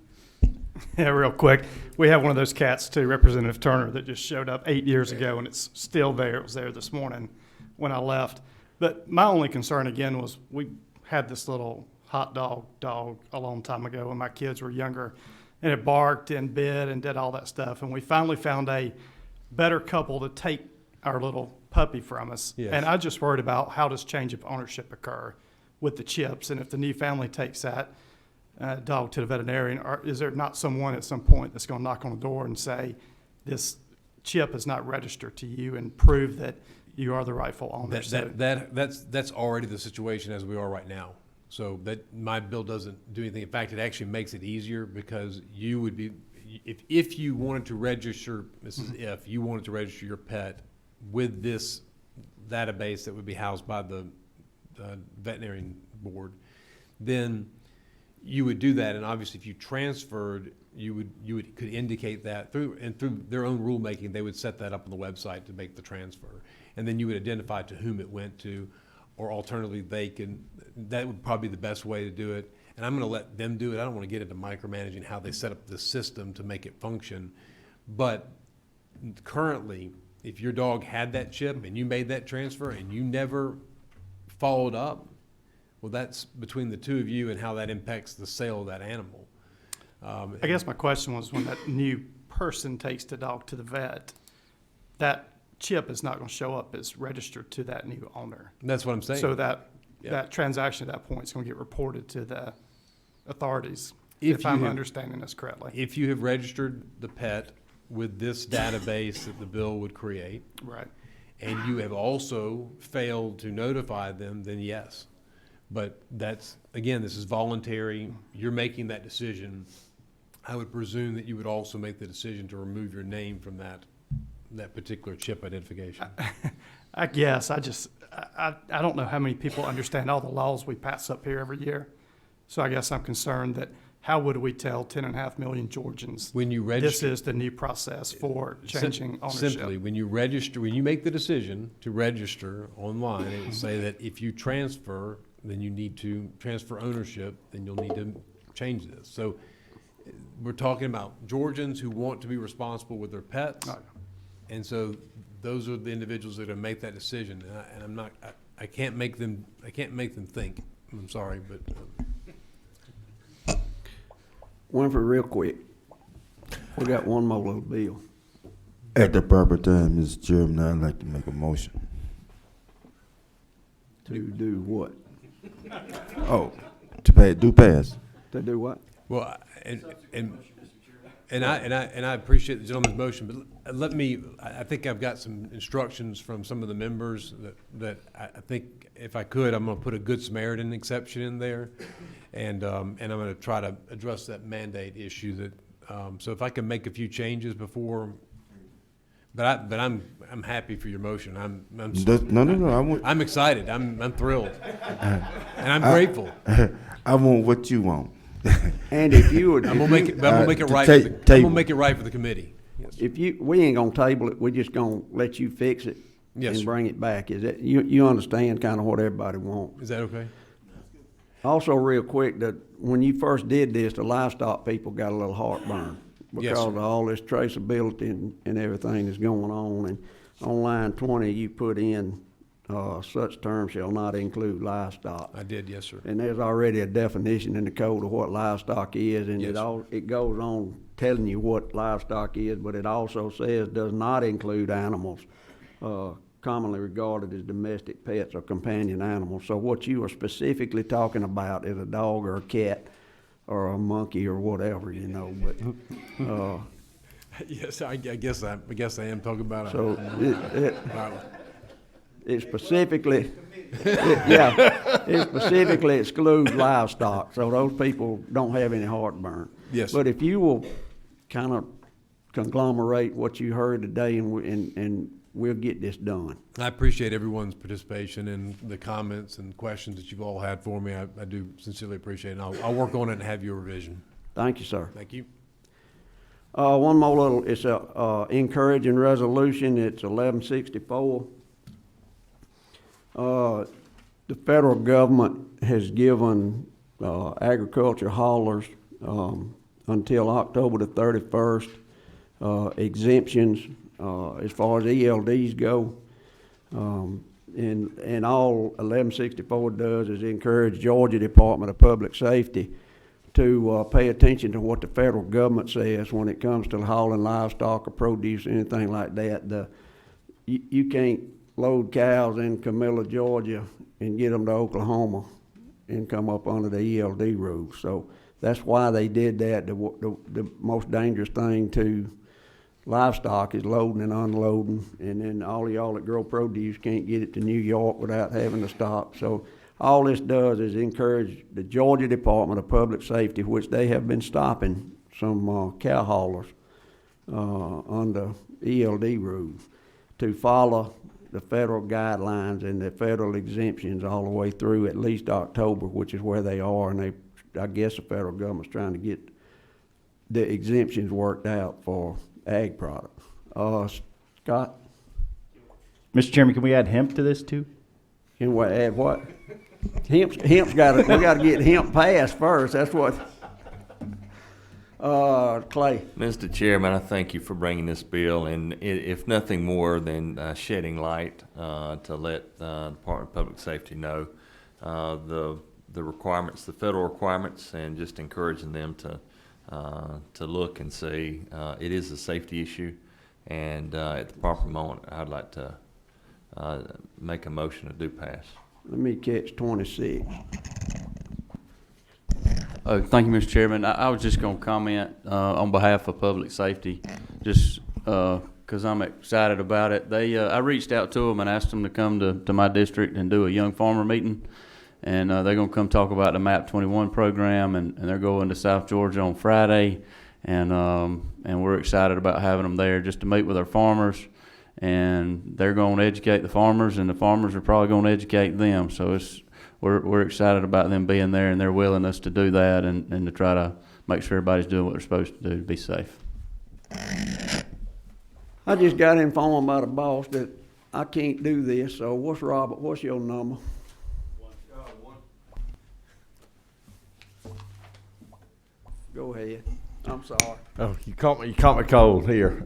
Yeah, real quick. We have one of those cats too, Representative Turner, that just showed up 8 years ago, and it's still there. It was there this morning when I left. But my only concern again was we had this little hot dog a long time ago when my kids were younger, and it barked and bit and did all that stuff. And we finally found a better couple to take our little puppy from us. Yes. And I just worried about how does change of ownership occur with the chips, and if the new family takes that dog to the veterinarian, or is there not someone at some point that's going to knock on the door and say, "This chip is not registered to you," and prove that you are the rightful owner? That's already the situation as we are right now. So that my bill doesn't do anything. In fact, it actually makes it easier because you would be, if you wanted to register, if you wanted to register your pet with this database that would be housed by the veterinarian board, then you would do that. And obviously, if you transferred, could indicate that through their own rulemaking, they would set that up on the website to make the transfer, and then you would identify to whom it went to, or alternatively, that would probably be the best way to do it. And I'm going to let them do it. I don't want to get into micromanaging how they set up the system to make it function. But currently, if your dog had that chip and you made that transfer and you never followed up, well, that's between the two of you and how that impacts the sale of that animal. I guess my question was, when that new person takes the dog to the vet, that chip is not going to show up as registered to that new owner. That's what I'm saying. So that transaction at that point is going to get reported to the authorities, if I'm understanding this correctly. If you have registered the pet with this database that the bill would create, right, and you have also failed to notify them, then yes. But this is voluntary. You're making that decision. I would presume that you would also make the decision to remove your name from that particular chip identification. I guess I don't know how many people understand all the laws we pass up here every year. So I guess I'm concerned that how would we tell 10.5 million Georgians when you register, this is the new process for changing ownership? Simply, when you make the decision to register online, it will say that if you transfer, then you need to transfer ownership, then you'll need to change this. So we're talking about Georgians who want to be responsible with their pets. Oh, yeah. And so those are the individuals that are going to make that decision. And I can't make them think. I'm sorry, but. Winfrey, real quick. We got one more little bill. At the proper time, Mr. Chairman, I'd like to make a motion. To do what? Oh, to pay, do pass. To do what? Well, and I appreciate the gentleman's motion, but let me, I think I've got some instructions from some of the members that I think if I could, I'm gonna put a Good Samaritan exception in there. And I'm gonna try to address that mandate issue that, so if I can make a few changes before, but I'm happy for your motion. I'm excited. I'm thrilled. And I'm grateful. I want what you want. And if you would, I'm gonna make it right. I'm gonna make it right for the committee. Yes. If we ain't gonna table it, we're just gonna let you fix it Yes, and sir. bring it back. Is that, you understand kind of what everybody wants? Is that okay? Also, real quick, that when you first did this, the livestock people got a little heartburn Yes, because sir. of all this traceability and everything that's going on. And on line 20, you put in, such terms shall not include livestock. I did, yes, sir. And there's already a definition in the code of what livestock is, and Yes, it goes on telling you what livestock is, but it also says does not include animals, commonly regarded as domestic pets or companion animals. So what you are specifically talking about is a dog or a cat or a monkey or whatever, you know, but, Yes, I guess I am talking about. so Wow. it specifically, it specifically excludes livestock, so those people don't have any heartburn. Yes. But if you will kind of conglomerate what you heard today, and we'll get this done. I appreciate everyone's participation and the comments and questions that you've all had for me. I do sincerely appreciate it. And I'll work on it and have your revision. Thank you, sir. Thank you. One more little, it's a encouraging resolution. It's 1164. The federal government has given agriculture haulers until October the 31st exemptions as far as ELDs go. And all 1164 does is encourage Georgia Department of Public Safety to pay attention to what the federal government says when it comes to hauling livestock or produce, anything like that. You can't load cows in Camilla, Georgia, and get them to Oklahoma and come up under the ELD rules. So that's why they did that. The most dangerous thing to livestock is loading and unloading, and then all of y'all that grow produce can't get it to New York without having to stop. So all this does is encourage the Georgia Department of Public Safety, which they have been stopping some cow haulers under ELD rules, to follow the federal guidelines and the federal exemptions all the way through at least October, which is where they are, and I guess the federal government's trying to get the exemptions worked out for ag products. Scott? Mr. Chairman, can we add hemp to this too? Can we add what? Hemp's got we got to get hemp passed first. That's what. Clay. Mr. Chairman, I thank you for bringing this bill, and if nothing more than shedding light to let the Department of Public Safety know the requirements, the federal requirements, and just encouraging them to look and see. It is a safety issue, and at the proper moment, I'd like to make a motion to do pass. Let me catch 26. Thank you, Mr. Chairman. I was just going to comment on behalf of public safety, just because I'm excited about it. I reached out to them and asked them to come to my district and do a young farmer meeting, and they're going to come talk about the MAP 21 program, and they're going to South Georgia on Friday, and we're excited about having them there just to meet with our farmers, and they're going to educate the farmers, and the farmers are probably going to educate them. So we're excited about them being there and their willingness to do that, and to try to make sure everybody's doing what they're supposed to do to be safe. I just got informed by the boss that I can't do this. So what's your number? Go ahead. I'm sorry. Oh, you caught me cold here.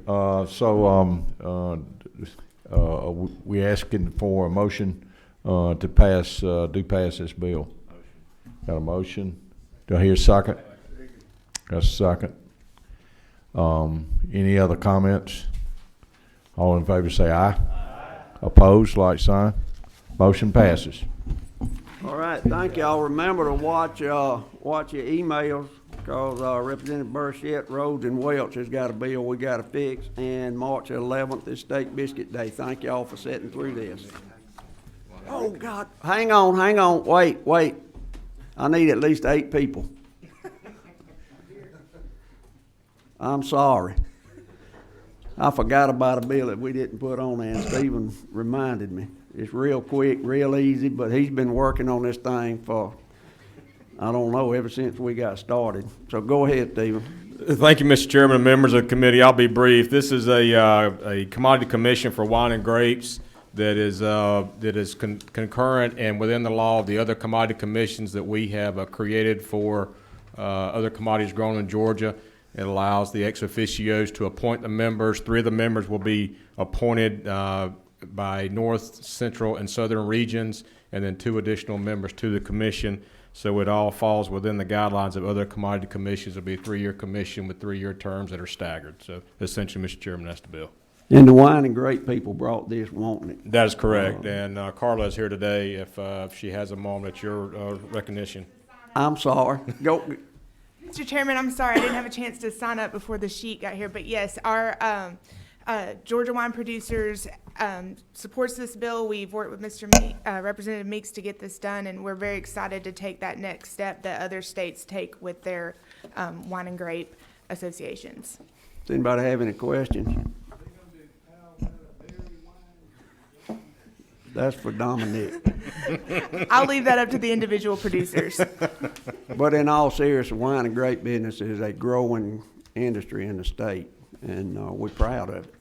We asking for a motion to pass, do pass this bill. Got a motion? Do I hear a second? Got a second. Any other comments? All in favor say aye. Opposed, like sign. Motion passes. All right, thank y'all. Remember to watch your emails, because Representative Burchett, Rhodes, and Welch has got a bill we got to fix, and March 11th is Steak Biscuit Day. Thank y'all for sitting through this. Oh, God. Hang on. Wait. I need at least 8 people. I'm sorry. I forgot about a bill that we didn't put on there, and Stephen reminded me. It's real quick, real easy, but he's been working on this thing for, I don't know, ever since we got started. So go ahead, Stephen. Thank you, Mr. Chairman and members of the committee. I'll be brief. This is a commodity commission for wine and grapes that is concurrent and within the law of the other commodity commissions that we have created for other commodities grown in Georgia. It allows the ex officios to appoint the members. 3 of the members will be appointed by North, Central, and Southern regions, and then 2 additional members to the commission. So it all falls within the guidelines of other commodity commissions. It'll be a 3-year commission with 3-year terms that are staggered. So essentially, Mr. Chairman, that's the bill. And the wine and grape people brought this, wanting it. That is correct. And Carla is here today if she has a moment at your recognition. I'm sorry. Go. Mr. Chairman, I'm sorry I didn't have a chance to sign up before the sheet got here, but yes, our Georgia Wine Producers supports this bill. We've worked with Representative Meeks to get this done, and we're very excited to take that next step that other states take with their wine and grape associations. Does anybody have any questions? That's for Dominic. I'll leave that up to the individual producers. But in all seriousness, wine and grape business is a growing industry in the state, and we're proud of it.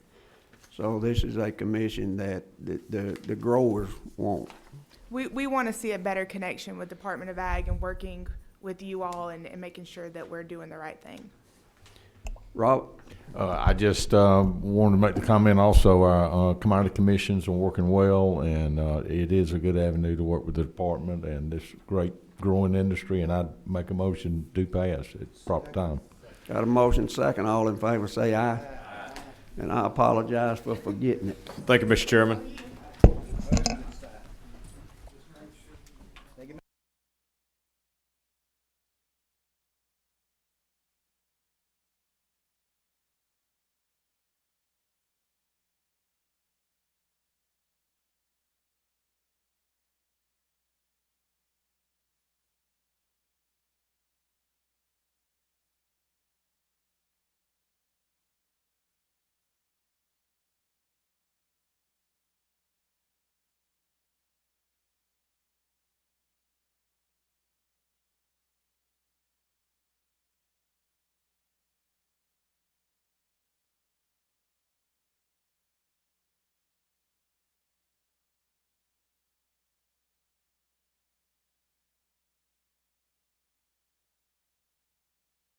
So this is a commission that the growers want. We want to see a better connection with Department of Ag and working with you all and making sure that we're doing the right thing. Robert? I just wanted to make the comment also, our commodity commissions are working well, and it is a good avenue to work with the department and this great growing industry, and I'd make a motion to pass at proper time. Got a motion second. All in favor say aye. And I apologize for forgetting it. Thank you, Mr. Chairman.